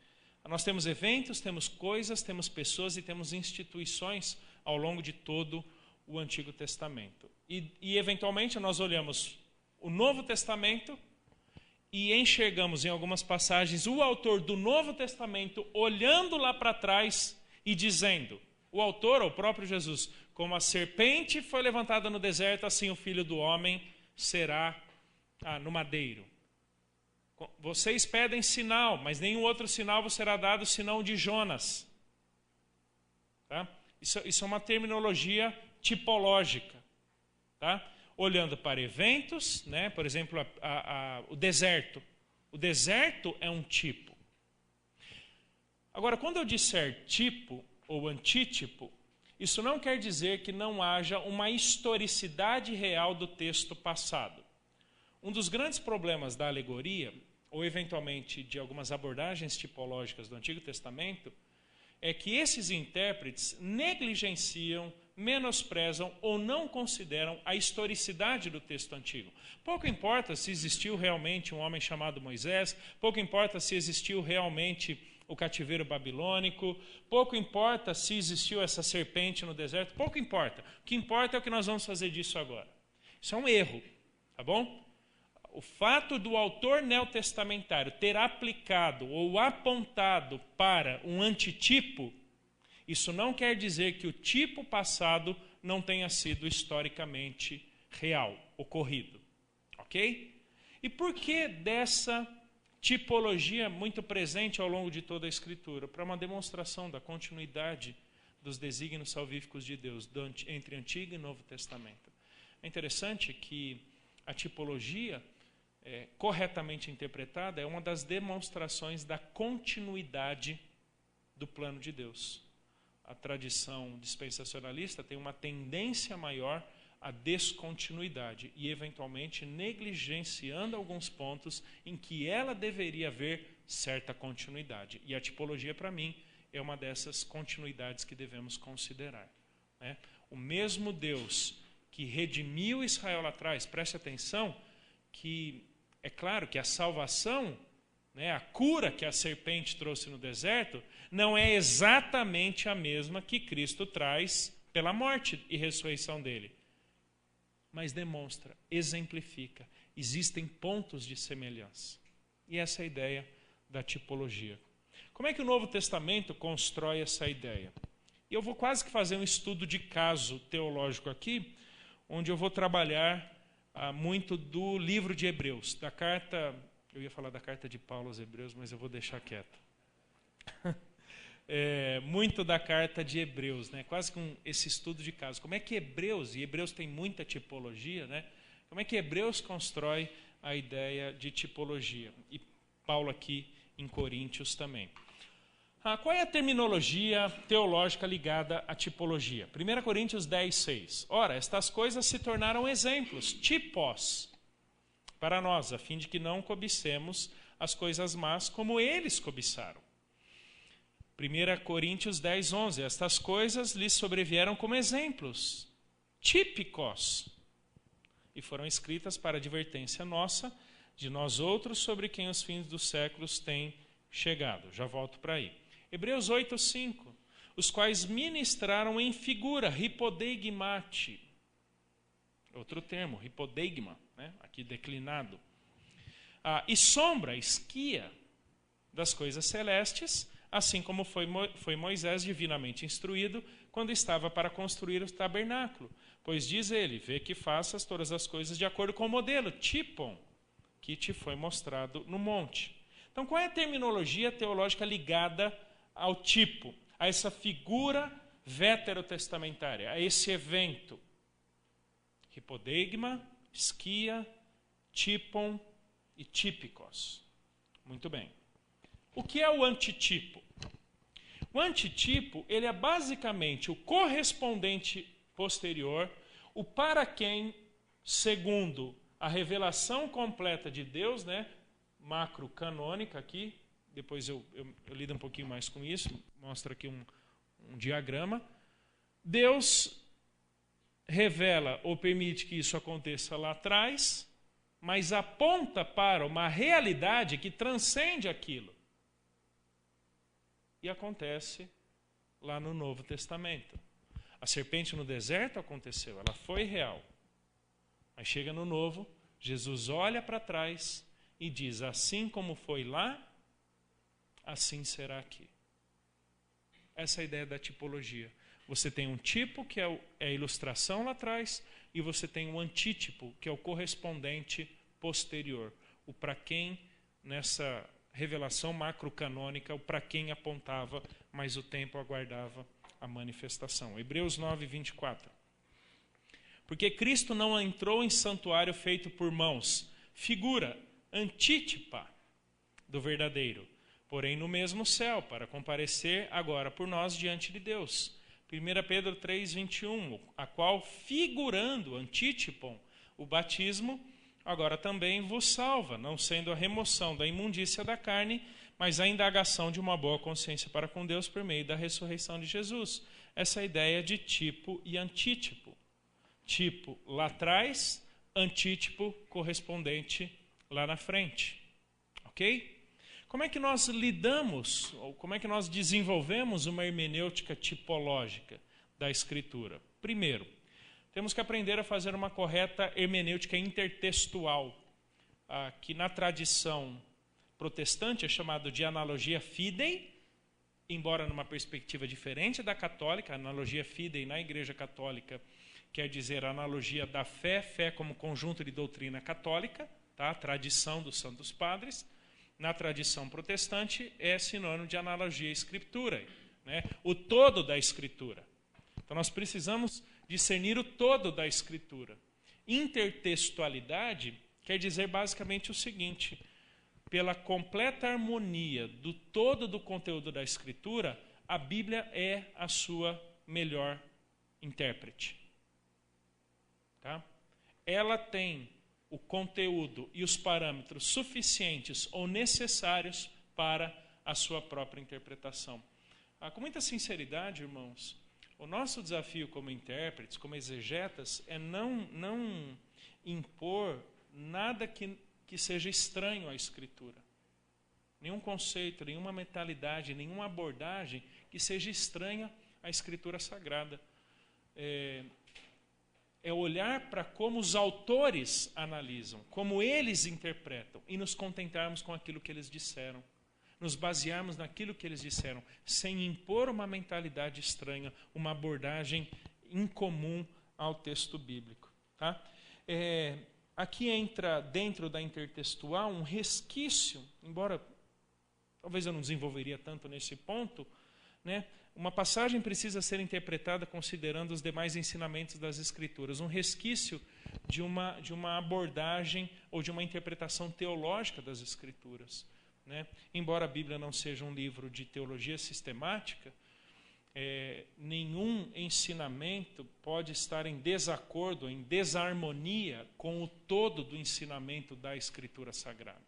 Nós temos eventos, temos coisas, temos pessoas e temos instituições ao longo de todo o Antigo Testamento. E eventualmente, nós olhamos o Novo Testamento e enxergamos em algumas passagens o autor do Novo Testamento olhando lá para trás e dizendo, o autor, ou o próprio Jesus, como a serpente foi levantada no deserto, assim o Filho do Homem será no madeiro. Vocês pedem sinal, mas nenhum outro sinal vos será dado senão o de Jonas. Tá? Isso é uma terminologia tipológica. Tá? Olhando para eventos, né? Por exemplo, o deserto. O deserto é um tipo. Agora, quando eu disser tipo ou antítipo, isso não quer dizer que não haja uma historicidade real do texto passado. Um dos grandes problemas da alegoria, ou eventualmente de algumas abordagens tipológicas do Antigo Testamento, é que esses intérpretes negligenciam, menosprezam ou não consideram a historicidade do texto antigo. Pouco importa se existiu realmente um homem chamado Moisés, pouco importa se existiu realmente o cativeiro babilônico, pouco importa se existiu essa serpente no deserto, pouco importa. O que importa é o que nós vamos fazer disso agora. Isso é um erro, tá bom? O fato do autor neotestamentário ter aplicado ou apontado para um antitipo, isso não quer dizer que o tipo passado não tenha sido historicamente real, ocorrido. Ok? E por que dessa tipologia muito presente ao longo de toda a Escritura? Para uma demonstração da continuidade dos desígnios salvíficos de Deus entre Antigo e Novo Testamento. É interessante que a tipologia, corretamente interpretada, é uma das demonstrações da continuidade do plano de Deus. A tradição dispensacionalista tem uma tendência maior à descontinuidade e, eventualmente, negligenciando alguns pontos em que ela deveria haver certa continuidade. E a tipologia, para mim, é uma dessas continuidades que devemos considerar. Né? O mesmo Deus que redimiu Israel lá atrás, preste atenção, que é claro que a salvação, né, a cura que a serpente trouxe no deserto, não é exatamente a mesma que Cristo traz pela morte e ressurreição dele. Mas demonstra, exemplifica, existem pontos de semelhança. E essa é a ideia da tipologia. Como é que o Novo Testamento constrói essa ideia? E eu vou quase que fazer um estudo de caso teológico aqui, onde eu vou trabalhar muito do livro de Hebreus, da carta, eu ia falar da carta de Paulo aos Hebreus, mas eu vou deixar quieto. Muito da carta de Hebreus, né? Quase com esse estudo de caso. Como é que Hebreus, e Hebreus tem muita tipologia, né? Como é que Hebreus constrói a ideia de tipologia? E Paulo aqui em Coríntios também. Qual é a terminologia teológica ligada à tipologia? 1 Coríntios 10, 6. Ora, estas coisas se tornaram exemplos, tipos, para nós, a fim de que não cobicemos as coisas más como eles cobiçaram. 1 Coríntios 10, 11. Estas coisas lhes sobrevieram como exemplos, típicos, e foram escritas para advertência nossa, de nós outros, sobre quem os fins dos séculos têm chegado. Já volto para aí. Hebreus 8, 5. Os quais ministraram em figura, hipodeigmate. outro termo, hipodeigma, né? Aqui declinado. E sombra, esquia das coisas celestes, assim como foi Moisés divinamente instruído quando estava para construir o tabernáculo. Pois diz ele, vê que faças todas as coisas de acordo com o modelo, tipon, que te foi mostrado no monte. Então, qual é a terminologia teológica ligada ao tipo, a essa figura veterotestamentária, a esse evento? Hipodeigma, esquia, tipon e típicos. Muito bem. O que é o antitipo? O antitipo, ele é basicamente o correspondente posterior, o para quem, segundo a revelação completa de Deus, né, macro-canônica aqui, depois eu lido um pouquinho mais com isso, mostro aqui um diagrama. Deus revela ou permite que isso aconteça lá atrás, mas aponta para uma realidade que transcende aquilo. E acontece lá no Novo Testamento. A serpente no deserto aconteceu, ela foi real. Mas chega no Novo, Jesus olha para trás e diz, assim como foi lá, assim será aqui. Essa é a ideia da tipologia. Você tem um tipo, que é a ilustração lá atrás, e você tem um antítipo, que é o correspondente posterior. O para quem, nessa revelação macrocanônica, o para quem apontava, mas o tempo aguardava a manifestação. Hebreus 9, 24. Porque Cristo não entrou em santuário feito por mãos, figura, antítipa do verdadeiro, porém no mesmo céu, para comparecer agora por nós diante de Deus. 1 Pedro 3, 21, a qual, figurando, antítipon, o batismo, agora também vos salva, não sendo a remoção da imundícia da carne, mas a indagação de uma boa consciência para com Deus por meio da ressurreição de Jesus. Essa é a ideia de tipo e antítipo. Tipo lá atrás, antítipo correspondente lá na frente. Ok? Como é que nós lidamos, ou como é que nós desenvolvemos uma hermenêutica tipológica da Escritura? Primeiro, temos que aprender a fazer uma correta hermenêutica intertextual, que na tradição protestante é chamado de analogia fidei, embora numa perspectiva diferente da católica. A analogia fidei na Igreja Católica quer dizer a analogia da fé, fé como conjunto de doutrina católica, tá? A tradição dos santos padres. Na tradição protestante é sinônimo de analogia à Escritura, né? O todo da Escritura. Então nós precisamos discernir o todo da Escritura. Intertextualidade quer dizer basicamente o seguinte: pela completa harmonia do todo do conteúdo da Escritura, a Bíblia é a sua melhor intérprete. Tá? Ela tem o conteúdo e os parâmetros suficientes ou necessários para a sua própria interpretação. Com muita sinceridade, irmãos, o nosso desafio como intérpretes, como exegetas, é não impor nada que seja estranho à Escritura. Nenhum conceito, nenhuma mentalidade, nenhuma abordagem que seja estranha à Escritura Sagrada. É olhar para como os autores analisam, como eles interpretam, e nos contentarmos com aquilo que eles disseram. Nos basearmos naquilo que eles disseram, sem impor uma mentalidade estranha, uma abordagem incomum ao texto bíblico. Tá? Aqui entra dentro da intertextual um resquício, embora talvez eu não desenvolveria tanto nesse ponto, né? Uma passagem precisa ser interpretada considerando os demais ensinamentos das Escrituras, um resquício de uma abordagem ou de uma interpretação teológica das Escrituras, né? Embora a Bíblia não seja um livro de teologia sistemática, nenhum ensinamento pode estar em desacordo, em desarmonia com o todo do ensinamento da Escritura Sagrada.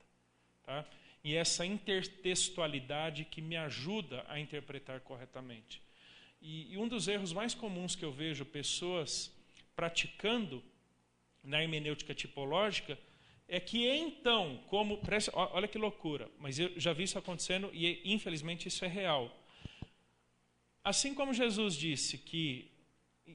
Tá? E essa intertextualidade que me ajuda a interpretar corretamente. E um dos erros mais comuns que eu vejo pessoas praticando na hermenêutica tipológica é que então, olha que loucura, mas eu já vi isso acontecendo e infelizmente isso é real. Assim como Jesus disse que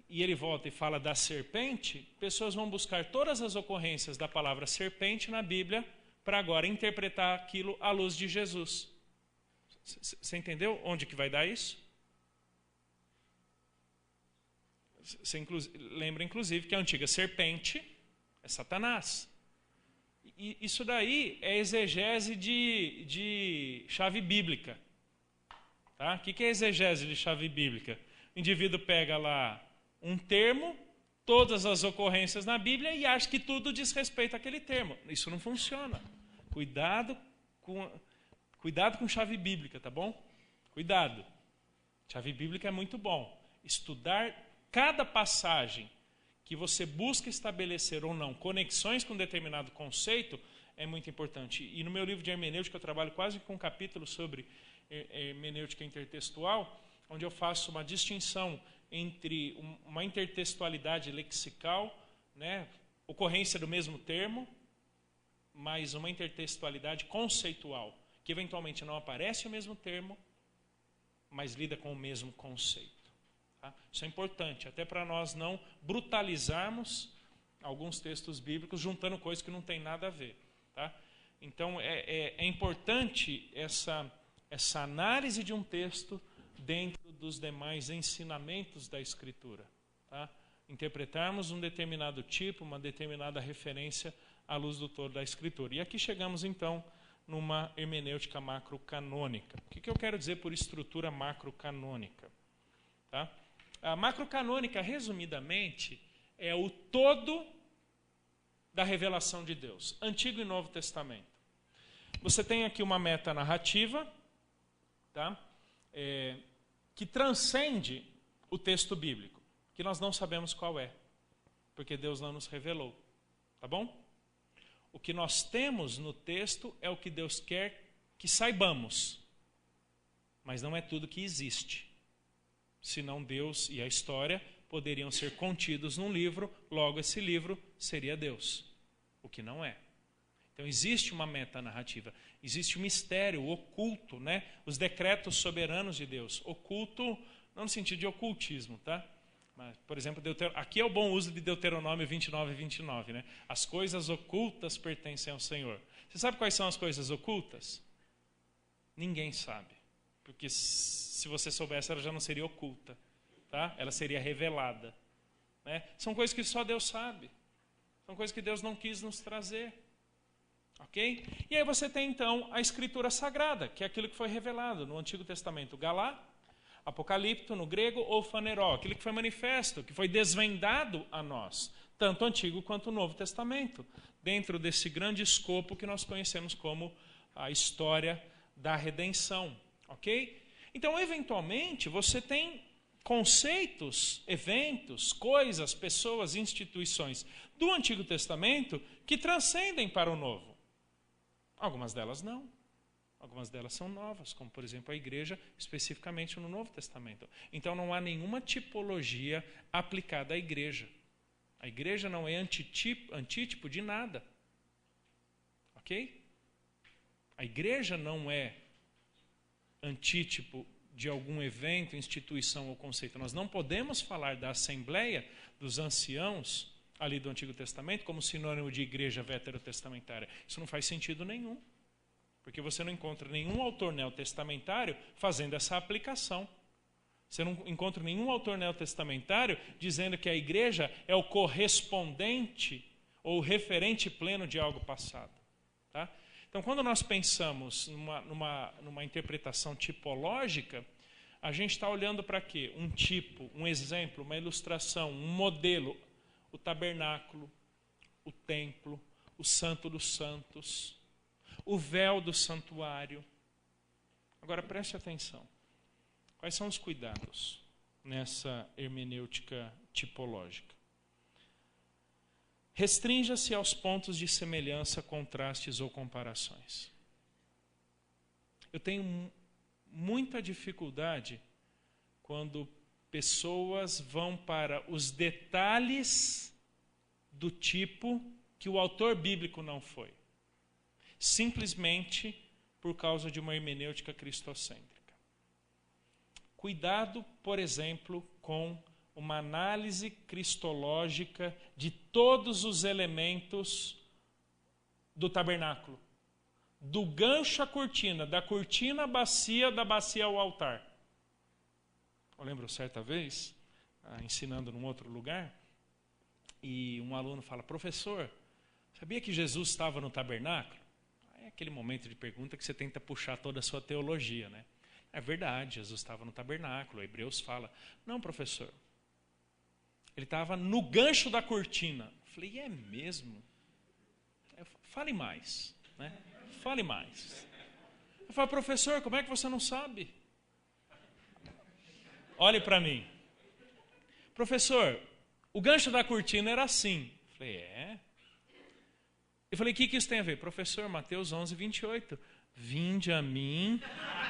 e ele volta e fala da serpente, pessoas vão buscar todas as ocorrências da palavra serpente na Bíblia para agora interpretar aquilo à luz de Jesus. Você entendeu onde que vai dar isso? Você lembra, inclusive, que a antiga serpente é Satanás. E isso daí é exegese de chave bíblica. Tá? O que é exegese de chave bíblica? O indivíduo pega lá um termo, todas as ocorrências na Bíblia e acha que tudo diz respeito àquele termo. Isso não funciona. Cuidado com chave bíblica, tá bom? Cuidado. Chave bíblica é muito bom. Estudar cada passagem que você busca estabelecer ou não conexões com determinado conceito é muito importante. E no meu livro de hermenêutica eu trabalho quase com um capítulo sobre hermenêutica intertextual, onde eu faço uma distinção entre uma intertextualidade lexical, né, ocorrência do mesmo termo, mas uma intertextualidade conceitual, que eventualmente não aparece o mesmo termo, mas lida com o mesmo conceito. Tá? Isso é importante, até para nós não brutalizarmos alguns textos bíblicos juntando coisas que não tem nada a ver. Tá? Então, é importante essa análise de um texto dentro dos demais ensinamentos da Escritura. Tá? Interpretarmos um determinado tipo, uma determinada referência à luz do todo da Escritura. E aqui chegamos, então, numa hermenêutica macrocanônica. O que eu quero dizer por estrutura macrocanônica? Tá? A macrocanônica, resumidamente, é o todo da revelação de Deus, Antigo e Novo Testamento. Você tem aqui uma metanarrativa, tá? Que transcende o texto bíblico, que nós não sabemos qual é, porque Deus não nos revelou. Tá bom? O que nós temos no texto é o que Deus quer que saibamos, mas não é tudo que existe. Senão Deus e a história poderiam ser contidos num livro, logo esse livro seria Deus, o que não é. Então existe uma metanarrativa, existe um mistério, o oculto, né? Os decretos soberanos de Deus. Oculto, não no sentido de ocultismo, tá? Mas, por exemplo, aqui é o bom uso de Deuteronômio 29 e 29, né? As coisas ocultas pertencem ao Senhor. Você sabe quais são as coisas ocultas? Ninguém sabe. Porque se você soubesse, ela já não seria oculta. Tá? Ela seria revelada. Né? São coisas que só Deus sabe. São coisas que Deus não quis nos trazer. Ok? E aí você tem, então, a Escritura Sagrada, que é aquilo que foi revelado no Antigo Testamento. Galá, Apocalipto, no grego, ou Faneró, aquilo que foi manifesto, que foi desvendado a nós, tanto o Antigo quanto o Novo Testamento, dentro desse grande escopo que nós conhecemos como a história da redenção. Ok? Então, eventualmente, você tem conceitos, eventos, coisas, pessoas, instituições do Antigo Testamento que transcendem para o Novo. Algumas delas não. Algumas delas são novas, como, por exemplo, a igreja, especificamente no Novo Testamento. Então, não há nenhuma tipologia aplicada à igreja. A igreja não é antítipo de nada. Ok? A igreja não é antítipo de algum evento, instituição ou conceito. Nós não podemos falar da Assembleia dos Anciãos, ali do Antigo Testamento, como sinônimo de igreja veterotestamentária. Isso não faz sentido nenhum. Porque você não encontra nenhum autor neotestamentário fazendo essa aplicação. Você não encontra nenhum autor neotestamentário dizendo que a igreja é o correspondente ou referente pleno de algo passado. Tá? Então, quando nós pensamos numa interpretação tipológica, a gente está olhando para quê? Um tipo, um exemplo, uma ilustração, um modelo. O tabernáculo, o templo, o santo dos santos, o véu do santuário. Agora, preste atenção. Quais são os cuidados nessa hermenêutica tipológica? Restrinja-se aos pontos de semelhança, contrastes ou comparações. Eu tenho muita dificuldade quando pessoas vão para os detalhes do tipo que o autor bíblico não foi. Simplesmente por causa de uma hermenêutica cristocêntrica. Cuidado, por exemplo, com uma análise cristológica de todos os elementos do tabernáculo. Do gancho à cortina, da cortina à bacia, da bacia ao altar. Eu lembro certa vez, ensinando num outro lugar, e um aluno fala, professor, sabia que Jesus estava no tabernáculo? É aquele momento de pergunta que você tenta puxar toda a sua teologia, né? É verdade, Jesus estava no tabernáculo, Hebreus fala. Não, professor, ele estava no gancho da cortina. Eu falei, é mesmo? Fale mais, né? Fale mais. Eu falo, professor, como é que você não sabe? Olhe para mim. Professor, o gancho da cortina era assim. Eu falei, é? Eu falei, o que isso tem a ver? Professor, Mateus 11, 28. Vinde a mim,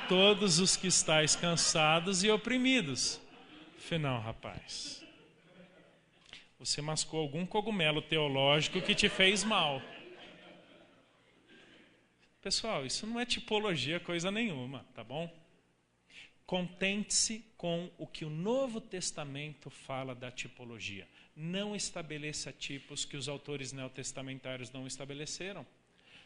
todos os que estáis cansados e oprimidos. Eu falei, não, rapaz. Você mascou algum cogumelo teológico que te fez mal. Pessoal, isso não é tipologia coisa nenhuma, tá bom? Contente-se com o que o Novo Testamento fala da tipologia. Não estabeleça tipos que os autores neotestamentários não estabeleceram.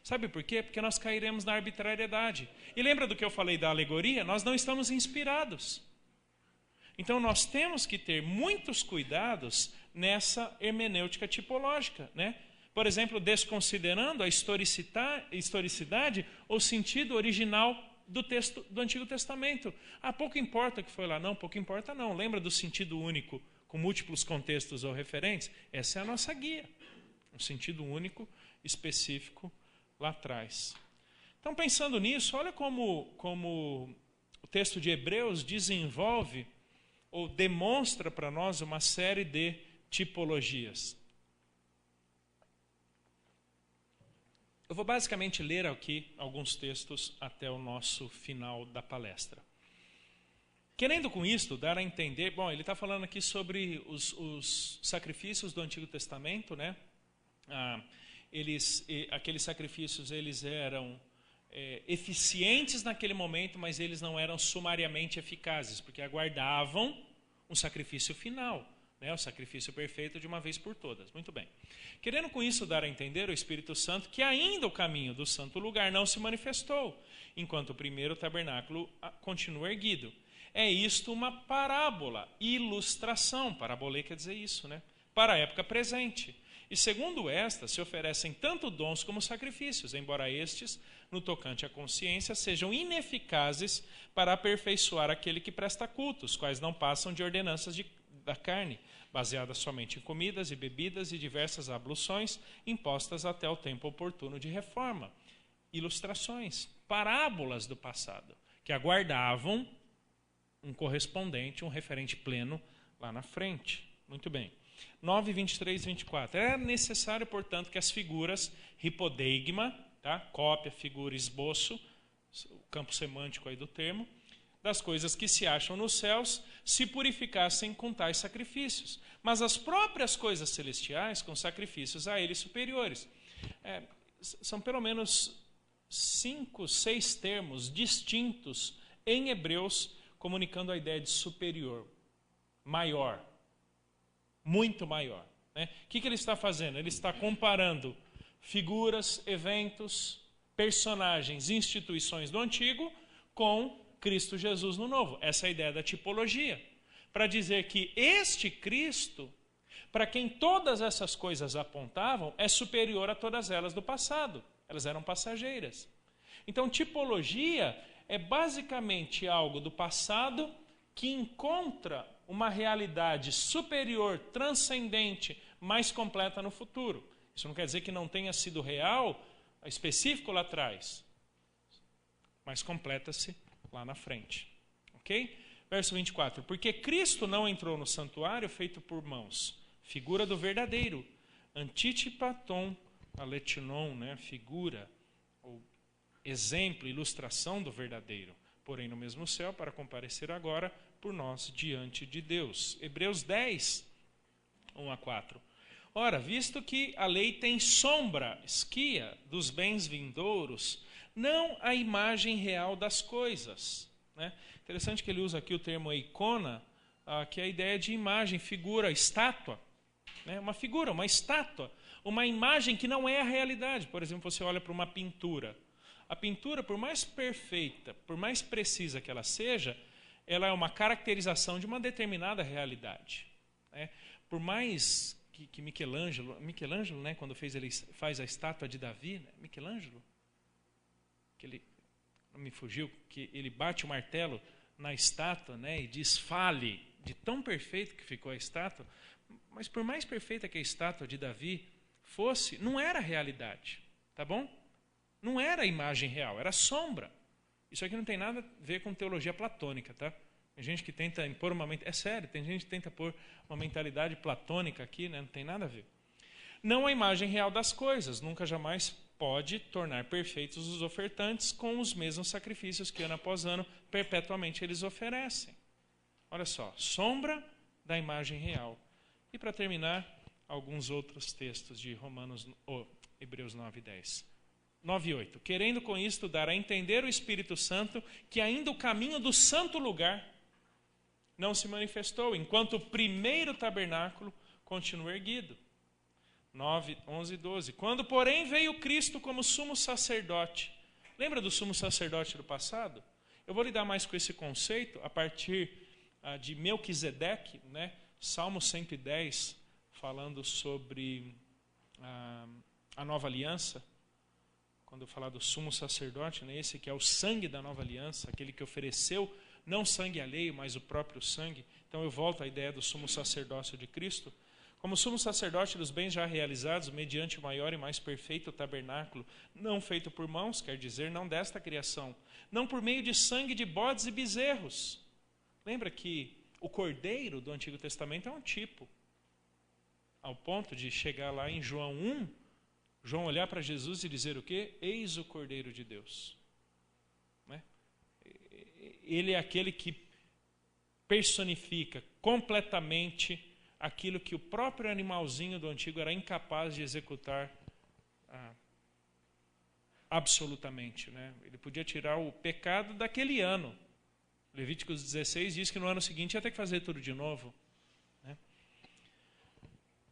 Sabe por quê? Porque nós cairemos na arbitrariedade. E lembra do que eu falei da alegoria? Nós não estamos inspirados. Então nós temos que ter muitos cuidados nessa hermenêutica tipológica, né? Por exemplo, desconsiderando a historicidade ou sentido original do texto do Antigo Testamento. Pouco importa que foi lá. Não, pouco importa não. Lembra do sentido único com múltiplos contextos ou referentes? Essa é a nossa guia. Um sentido único, específico, lá atrás. Então, pensando nisso, olha como o texto de Hebreus desenvolve ou demonstra para nós uma série de tipologias. Eu vou basicamente ler aqui alguns textos até o nosso final da palestra. Querendo com isto dar a entender, bom, ele está falando aqui sobre os sacrifícios do Antigo Testamento, né? Aqueles sacrifícios eles eram eficientes naquele momento, mas eles não eram sumariamente eficazes, porque aguardavam um sacrifício final, né, o sacrifício perfeito de uma vez por todas. Muito bem. Querendo com isso dar a entender o Espírito Santo que ainda o caminho do santo lugar não se manifestou, enquanto o primeiro tabernáculo continua erguido. É isto uma parábola, ilustração, parabolê quer dizer isso, né, para a época presente. E segundo esta, se oferecem tanto dons como sacrifícios, embora estes, no tocante à consciência, sejam ineficazes para aperfeiçoar aquele que presta culto, os quais não passam de ordenanças da carne, baseadas somente em comidas e bebidas e diversas abluções, impostas até o tempo oportuno de reforma. Ilustrações, parábolas do passado, que aguardavam um correspondente, um referente pleno lá na frente. Muito bem. 9, 23 e 24. É necessário, portanto, que as figuras, hipodeigma, tá? Cópia, figura, esboço, o campo semântico aí do termo, das coisas que se acham nos céus, se purificassem com tais sacrifícios. Mas as próprias coisas celestiais, com sacrifícios a eles superiores. São pelo menos 5, 6 termos distintos em Hebreus, comunicando a ideia de superior, maior. Muito maior. Né? O que ele está fazendo? Ele está comparando figuras, eventos, personagens, instituições do Antigo com Cristo Jesus no Novo. Essa é a ideia da tipologia. Para dizer que este Cristo, para quem todas essas coisas apontavam, é superior a todas elas do passado. Elas eram passageiras. Então, tipologia é basicamente algo do passado que encontra uma realidade superior, transcendente, mais completa no futuro. Isso não quer dizer que não tenha sido real, específico lá atrás, mas completa-se lá na frente. Ok? Verso 24. Porque Cristo não entrou no santuário feito por mãos, figura do verdadeiro, antitipaton aletinon, né? Figura, ou exemplo, ilustração do verdadeiro, porém no mesmo céu, para comparecer agora por nós diante de Deus. Hebreus 10, 1 a 4. Ora, visto que a lei tem sombra, esquia, dos bens vindouros, não a imagem real das coisas. Né? Interessante que ele usa aqui o termo eikona, que é a ideia de imagem, figura, estátua. Né? Uma figura, uma estátua, uma imagem que não é a realidade. Por exemplo, você olha para uma pintura. A pintura, por mais perfeita, por mais precisa que ela seja, ela é uma caracterização de uma determinada realidade. Né? Por mais que Michelangelo, né, quando ele faz a estátua de Davi, né, Michelangelo, que ele, não me fugiu, que ele bate o martelo na estátua, né, e diz, fale, de tão perfeito que ficou a estátua, mas por mais perfeita que a estátua de Davi fosse, não era a realidade, tá bom? Não era a imagem real, era sombra. Isso aqui não tem nada a ver com teologia platônica, tá? Tem gente que tenta impor uma... É sério, tem gente que tenta pôr uma mentalidade platônica aqui, né? Não tem nada a ver. Não a imagem real das coisas, nunca jamais pode tornar perfeitos os ofertantes com os mesmos sacrifícios que ano após ano, perpetuamente eles oferecem. Olha só, sombra da imagem real. E para terminar, alguns outros textos de Hebreus 9 e 10. 9 e 8. Querendo com isto dar a entender o Espírito Santo que ainda o caminho do santo lugar não se manifestou, enquanto o primeiro tabernáculo continua erguido. 9, 11 e 12. Quando, porém, veio Cristo como sumo sacerdote. Lembra do sumo sacerdote do passado? Eu vou lidar mais com esse conceito a partir de Melquisedeque, né? Salmo 110, falando sobre a nova aliança. Quando eu falar do sumo sacerdote, né? Esse que é o sangue da nova aliança, aquele que ofereceu não sangue alheio, mas o próprio sangue. Então eu volto à ideia do sumo sacerdócio de Cristo. Como sumo sacerdote dos bens já realizados, mediante o maior e mais perfeito tabernáculo, não feito por mãos, quer dizer, não desta criação, não por meio de sangue de bodes e bezerros. Lembra que o cordeiro do Antigo Testamento é um tipo, ao ponto de chegar lá em João 1, João olhar para Jesus e dizer o quê? Eis o Cordeiro de Deus. Né? Ele é aquele que personifica completamente aquilo que o próprio animalzinho do antigo era incapaz de executar absolutamente. Né? Ele podia tirar o pecado daquele ano. Levíticos 16 diz que no ano seguinte ia ter que fazer tudo de novo. Né?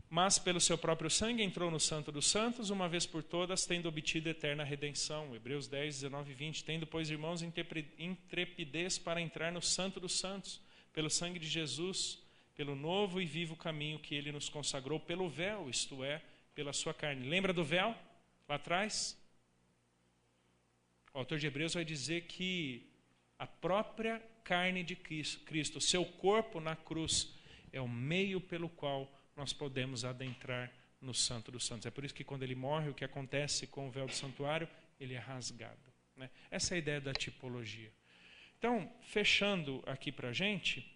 Mas pelo seu próprio sangue entrou no Santo dos Santos, uma vez por todas, tendo obtido eterna redenção. Hebreus 10, 19 e 20. Tendo, pois, irmãos, intrepidez para entrar no Santo dos Santos, pelo sangue de Jesus, pelo novo e vivo caminho que ele nos consagrou pelo véu, isto é, pela sua carne. Lembra do véu? Lá atrás? O autor de Hebreus vai dizer que a própria carne de Cristo, seu corpo na cruz, é o meio pelo qual nós podemos adentrar no Santo dos Santos. É por isso que quando ele morre, o que acontece com o véu do santuário, ele é rasgado. Né? Essa é a ideia da tipologia. Então, fechando aqui para a gente,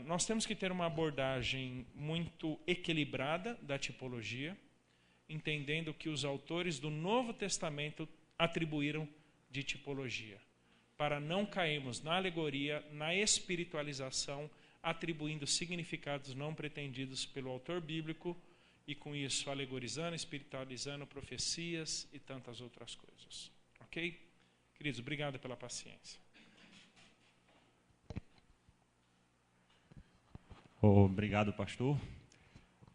nós temos que ter uma abordagem muito equilibrada da tipologia, entendendo que os autores do Novo Testamento atribuíram de tipologia, para não cairmos na alegoria, na espiritualização, atribuindo significados não pretendidos pelo autor bíblico e, com isso, alegorizando, espiritualizando profecias e tantas outras coisas. Ok? Queridos, obrigado pela paciência. Obrigado, pastor.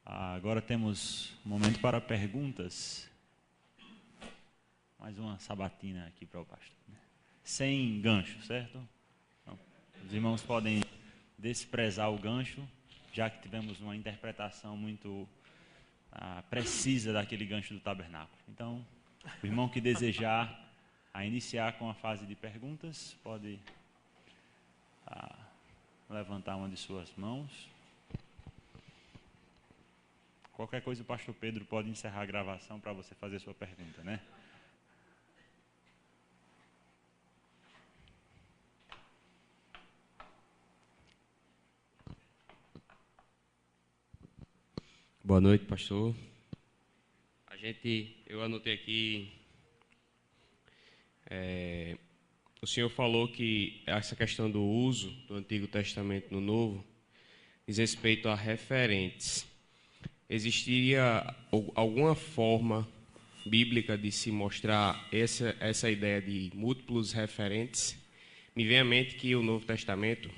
Agora temos um momento para perguntas. Mais uma sabatina aqui para o pastor. Sem gancho, certo? Não. Os irmãos podem desprezar o gancho, já que tivemos uma interpretação muito precisa daquele gancho do tabernáculo. Então, o irmão que desejar iniciar com a fase de perguntas, pode levantar uma de suas mãos. Qualquer coisa, o pastor Pedro pode encerrar a gravação para você fazer sua pergunta, né? Boa noite, pastor. Eu anotei aqui, o senhor falou que essa questão do uso do Antigo Testamento no Novo diz respeito a referentes. Existiria alguma forma bíblica de se mostrar essa ideia de múltiplos referentes? Me vem à mente que o Novo Testamento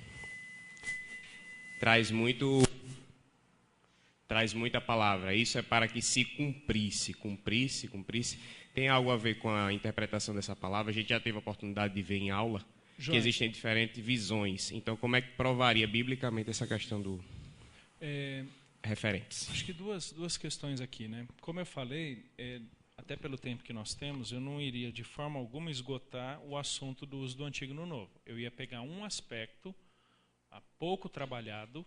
traz muita palavra. Isso é para que se cumprisse. Tem algo a ver com a interpretação dessa palavra? A gente já teve a oportunidade de ver em aula que existem diferentes visões. Então, como é que provaria biblicamente essa questão do referentes? Acho que duas questões aqui, né? Como eu falei, até pelo tempo que nós temos, eu não iria de forma alguma esgotar o assunto do uso do Antigo no Novo. Eu ia pegar um aspecto pouco trabalhado,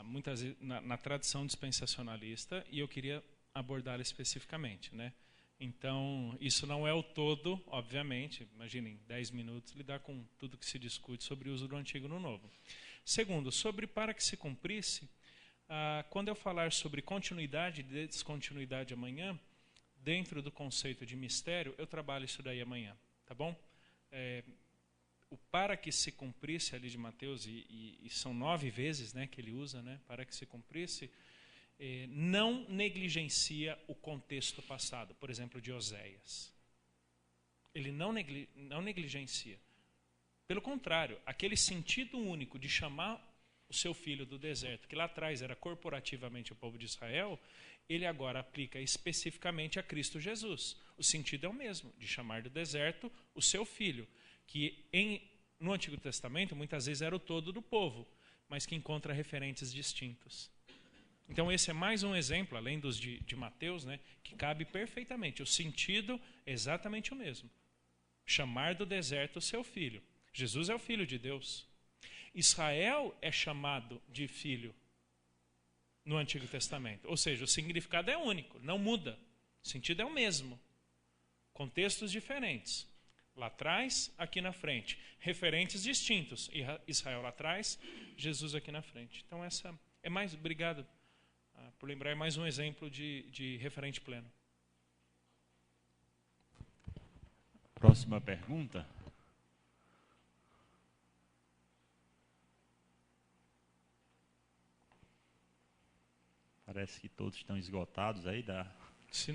muitas vezes na tradição dispensacionalista, e eu queria abordar especificamente, né? Então, isso não é o todo, obviamente. Imaginem, 10 minutos lidar com tudo que se discute sobre o uso do Antigo no Novo. Segundo, sobre para que se cumprisse, quando eu falar sobre continuidade e descontinuidade amanhã, dentro do conceito de mistério, eu trabalho isso daí amanhã, tá bom? O para que se cumprisse ali de Mateus, e são 9 vezes, né, que ele usa, né, para que se cumprisse, não negligencia o contexto passado, por exemplo, de Oséias. Ele não negligencia. Pelo contrário, aquele sentido único de chamar o seu filho do deserto, que lá atrás era corporativamente o povo de Israel, ele agora aplica especificamente a Cristo Jesus. O sentido é o mesmo, de chamar do deserto o seu filho, que no Antigo Testamento muitas vezes era o todo do povo, mas que encontra referentes distintos. Então esse é mais um exemplo, além dos de Mateus, né, que cabe perfeitamente. O sentido é exatamente o mesmo. Chamar do deserto o seu filho. Jesus é o Filho de Deus. Israel é chamado de filho no Antigo Testamento. Ou seja, o significado é único, não muda. O sentido é o mesmo. Contextos diferentes. Lá atrás, aqui na frente. Referentes distintos. Israel lá atrás, Jesus aqui na frente. Então essa é mais... Obrigado por lembrar, é mais um exemplo de referente pleno. Próxima pergunta. Parece que todos estão esgotados aí.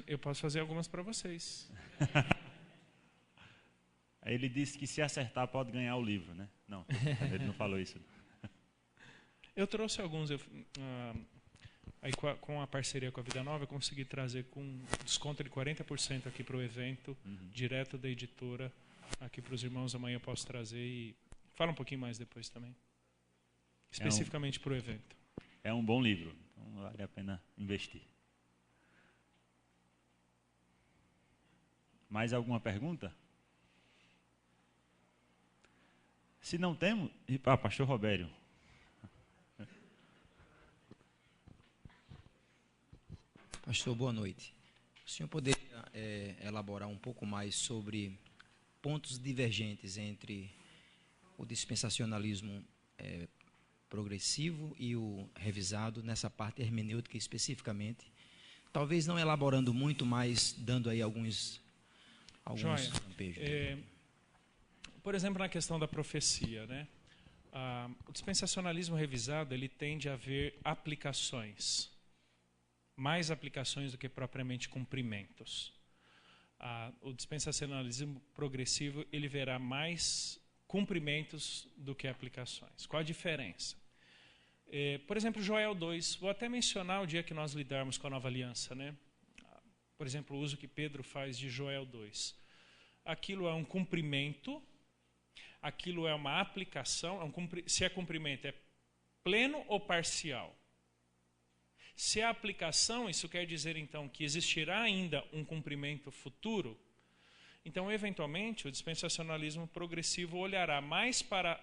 Eu posso fazer algumas para vocês. Ele disse que se acertar pode ganhar o livro, né? Não, ele não falou isso. Eu trouxe alguns. Aí com a parceria com a Vida Nova, eu consegui trazer com desconto de 40% aqui para o evento, direto da editora, aqui para os irmãos. Amanhã eu posso trazer e fala um pouquinho mais depois também. Especificamente para o evento. É um bom livro, então vale a pena investir. Mais alguma pergunta? Se não temos... Pastor Robério. Pastor, boa noite. O senhor poderia elaborar um pouco mais sobre pontos divergentes entre o dispensacionalismo progressivo e o revisado, nessa parte hermenêutica especificamente? Talvez não elaborando muito, mas dando aí alguns lampejos. Por exemplo, na questão da profecia, né? O dispensacionalismo revisado, ele tende a ver aplicações. Mais aplicações do que propriamente cumprimentos. O dispensacionalismo progressivo, ele verá mais cumprimentos do que aplicações. Qual a diferença? Por exemplo, Joel 2, vou até mencionar o dia que nós lidarmos com a nova aliança, né? Por exemplo, o uso que Pedro faz de Joel 2. Aquilo é um cumprimento, aquilo é uma aplicação, se é cumprimento, é pleno ou parcial? Se é aplicação, isso quer dizer, então, que existirá ainda um cumprimento futuro? Então, eventualmente, o dispensacionalismo progressivo olhará mais para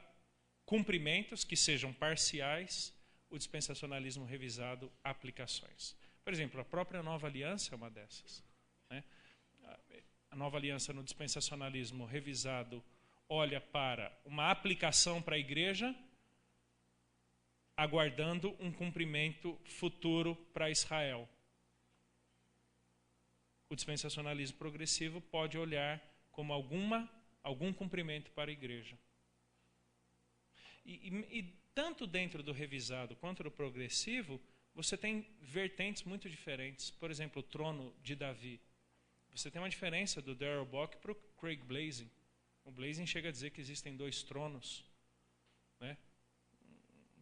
cumprimentos que sejam parciais, o dispensacionalismo revisado, aplicações. Por exemplo, a própria Nova Aliança é uma dessas, né? A Nova Aliança no dispensacionalismo revisado olha para uma aplicação para a igreja, aguardando um cumprimento futuro para Israel. O dispensacionalismo progressivo pode olhar como algum cumprimento para a igreja. E tanto dentro do revisado quanto do progressivo, você tem vertentes muito diferentes. Por exemplo, o trono de Davi. Você tem uma diferença do Darrell Bock para o Craig Blazing. O Blazing chega a dizer que existem 2 tronos, né?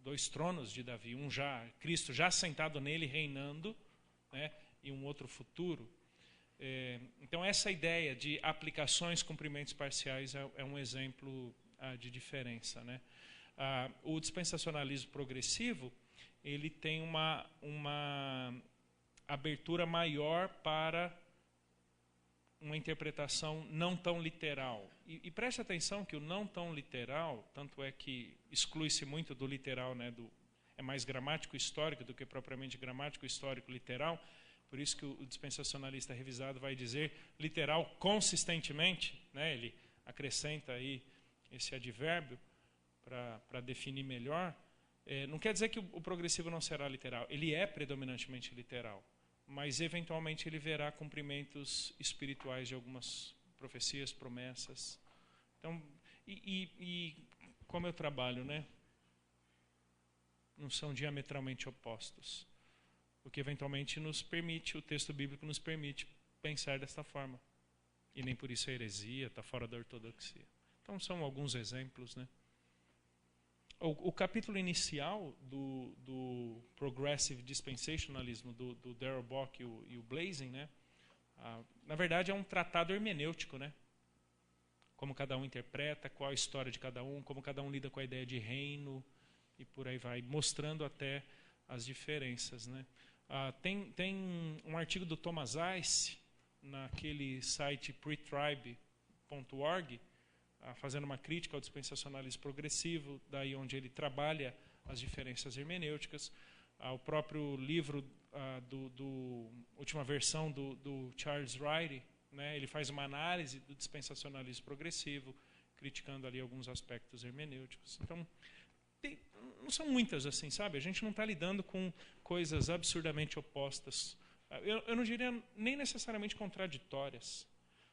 dois tronos de Davi, Cristo já sentado nele, reinando, né, e um outro futuro. Então, essa ideia de aplicações, cumprimentos parciais é um exemplo de diferença, né? O dispensacionalismo progressivo, ele tem uma abertura maior para uma interpretação não tão literal. E preste atenção que o não tão literal, tanto é que exclui-se muito do literal, né, é mais gramático histórico do que propriamente gramático histórico literal, por isso que o dispensacionalista revisado vai dizer literal consistentemente, né, ele acrescenta aí esse advérbio para definir melhor. Não quer dizer que o progressivo não será literal, ele é predominantemente literal, mas eventualmente ele verá cumprimentos espirituais de algumas profecias, promessas. Então, e como eu trabalho, né? Não são diametralmente opostos. O que eventualmente nos permite, o texto bíblico nos permite pensar desta forma. E nem por isso é heresia, está fora da ortodoxia. Então são alguns exemplos, né? O capítulo inicial do Progressive Dispensationalism, do Darrell Bock e o Blazing, né? Na verdade é um tratado hermenêutico, né? Como cada um interpreta, qual a história de cada um, como cada um lida com a ideia de reino, e por aí vai, mostrando até as diferenças, né? Tem um artigo do Thomas Ice, naquele site pretribe.org, fazendo uma crítica ao dispensacionalismo progressivo, daí onde ele trabalha as diferenças hermenêuticas. O próprio livro, última versão do Charles Wright, né, ele faz uma análise do dispensacionalismo progressivo, criticando ali alguns aspectos hermenêuticos. Então, não são muitas assim, sabe? A gente não está lidando com coisas absurdamente opostas. Eu não diria nem necessariamente contraditórias.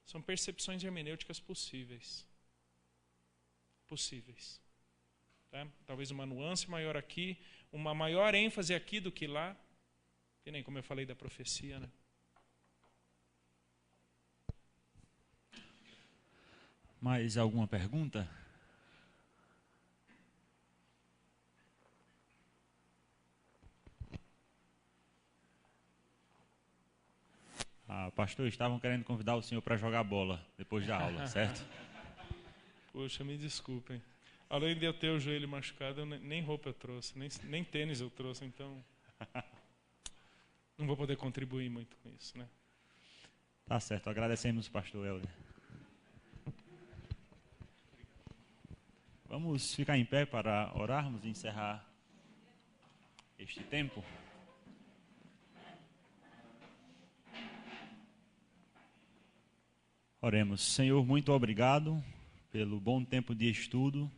São percepções hermenêuticas possíveis. Tá? Talvez uma nuance maior aqui, uma maior ênfase aqui do que lá, que nem como eu falei da profecia, né? Mais alguma pergunta? Pastor, estavam querendo convidar o senhor para jogar bola depois da aula, certo? Poxa, me desculpem. Além de eu ter o joelho machucado, nem roupa eu trouxe, nem tênis eu trouxe, então não vou poder contribuir muito com isso, né? Tá certo, agradecemos, pastor Helder. Vamos ficar em pé para orarmos e encerrar este tempo. Oremos. Senhor, muito obrigado pelo bom tempo de estudo,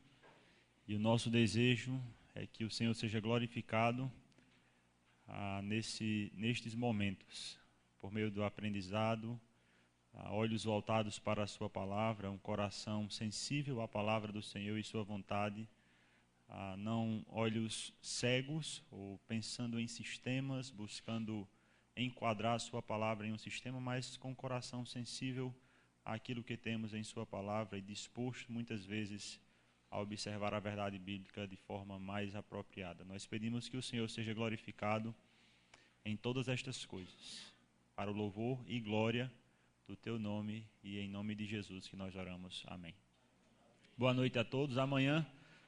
e o nosso desejo é que o Senhor seja glorificado nestes momentos, por meio do aprendizado, olhos voltados para a sua palavra, um coração sensível à palavra do Senhor e sua vontade, não olhos cegos ou pensando em sistemas, buscando enquadrar a sua palavra em um sistema, mas com o coração sensível àquilo que temos em sua palavra e disposto muitas vezes a observar a verdade bíblica de forma mais apropriada. Nós pedimos que o Senhor seja glorificado em todas estas coisas, para o louvor e glória do teu nome, e em nome de Jesus que nós oramos. Amém. Boa noite a todos. Amanhã,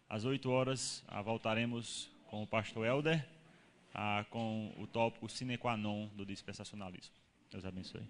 às 8 horas, voltaremos com o pastor Helder, com o tópico sine qua non do dispensacionalismo. Deus abençoe.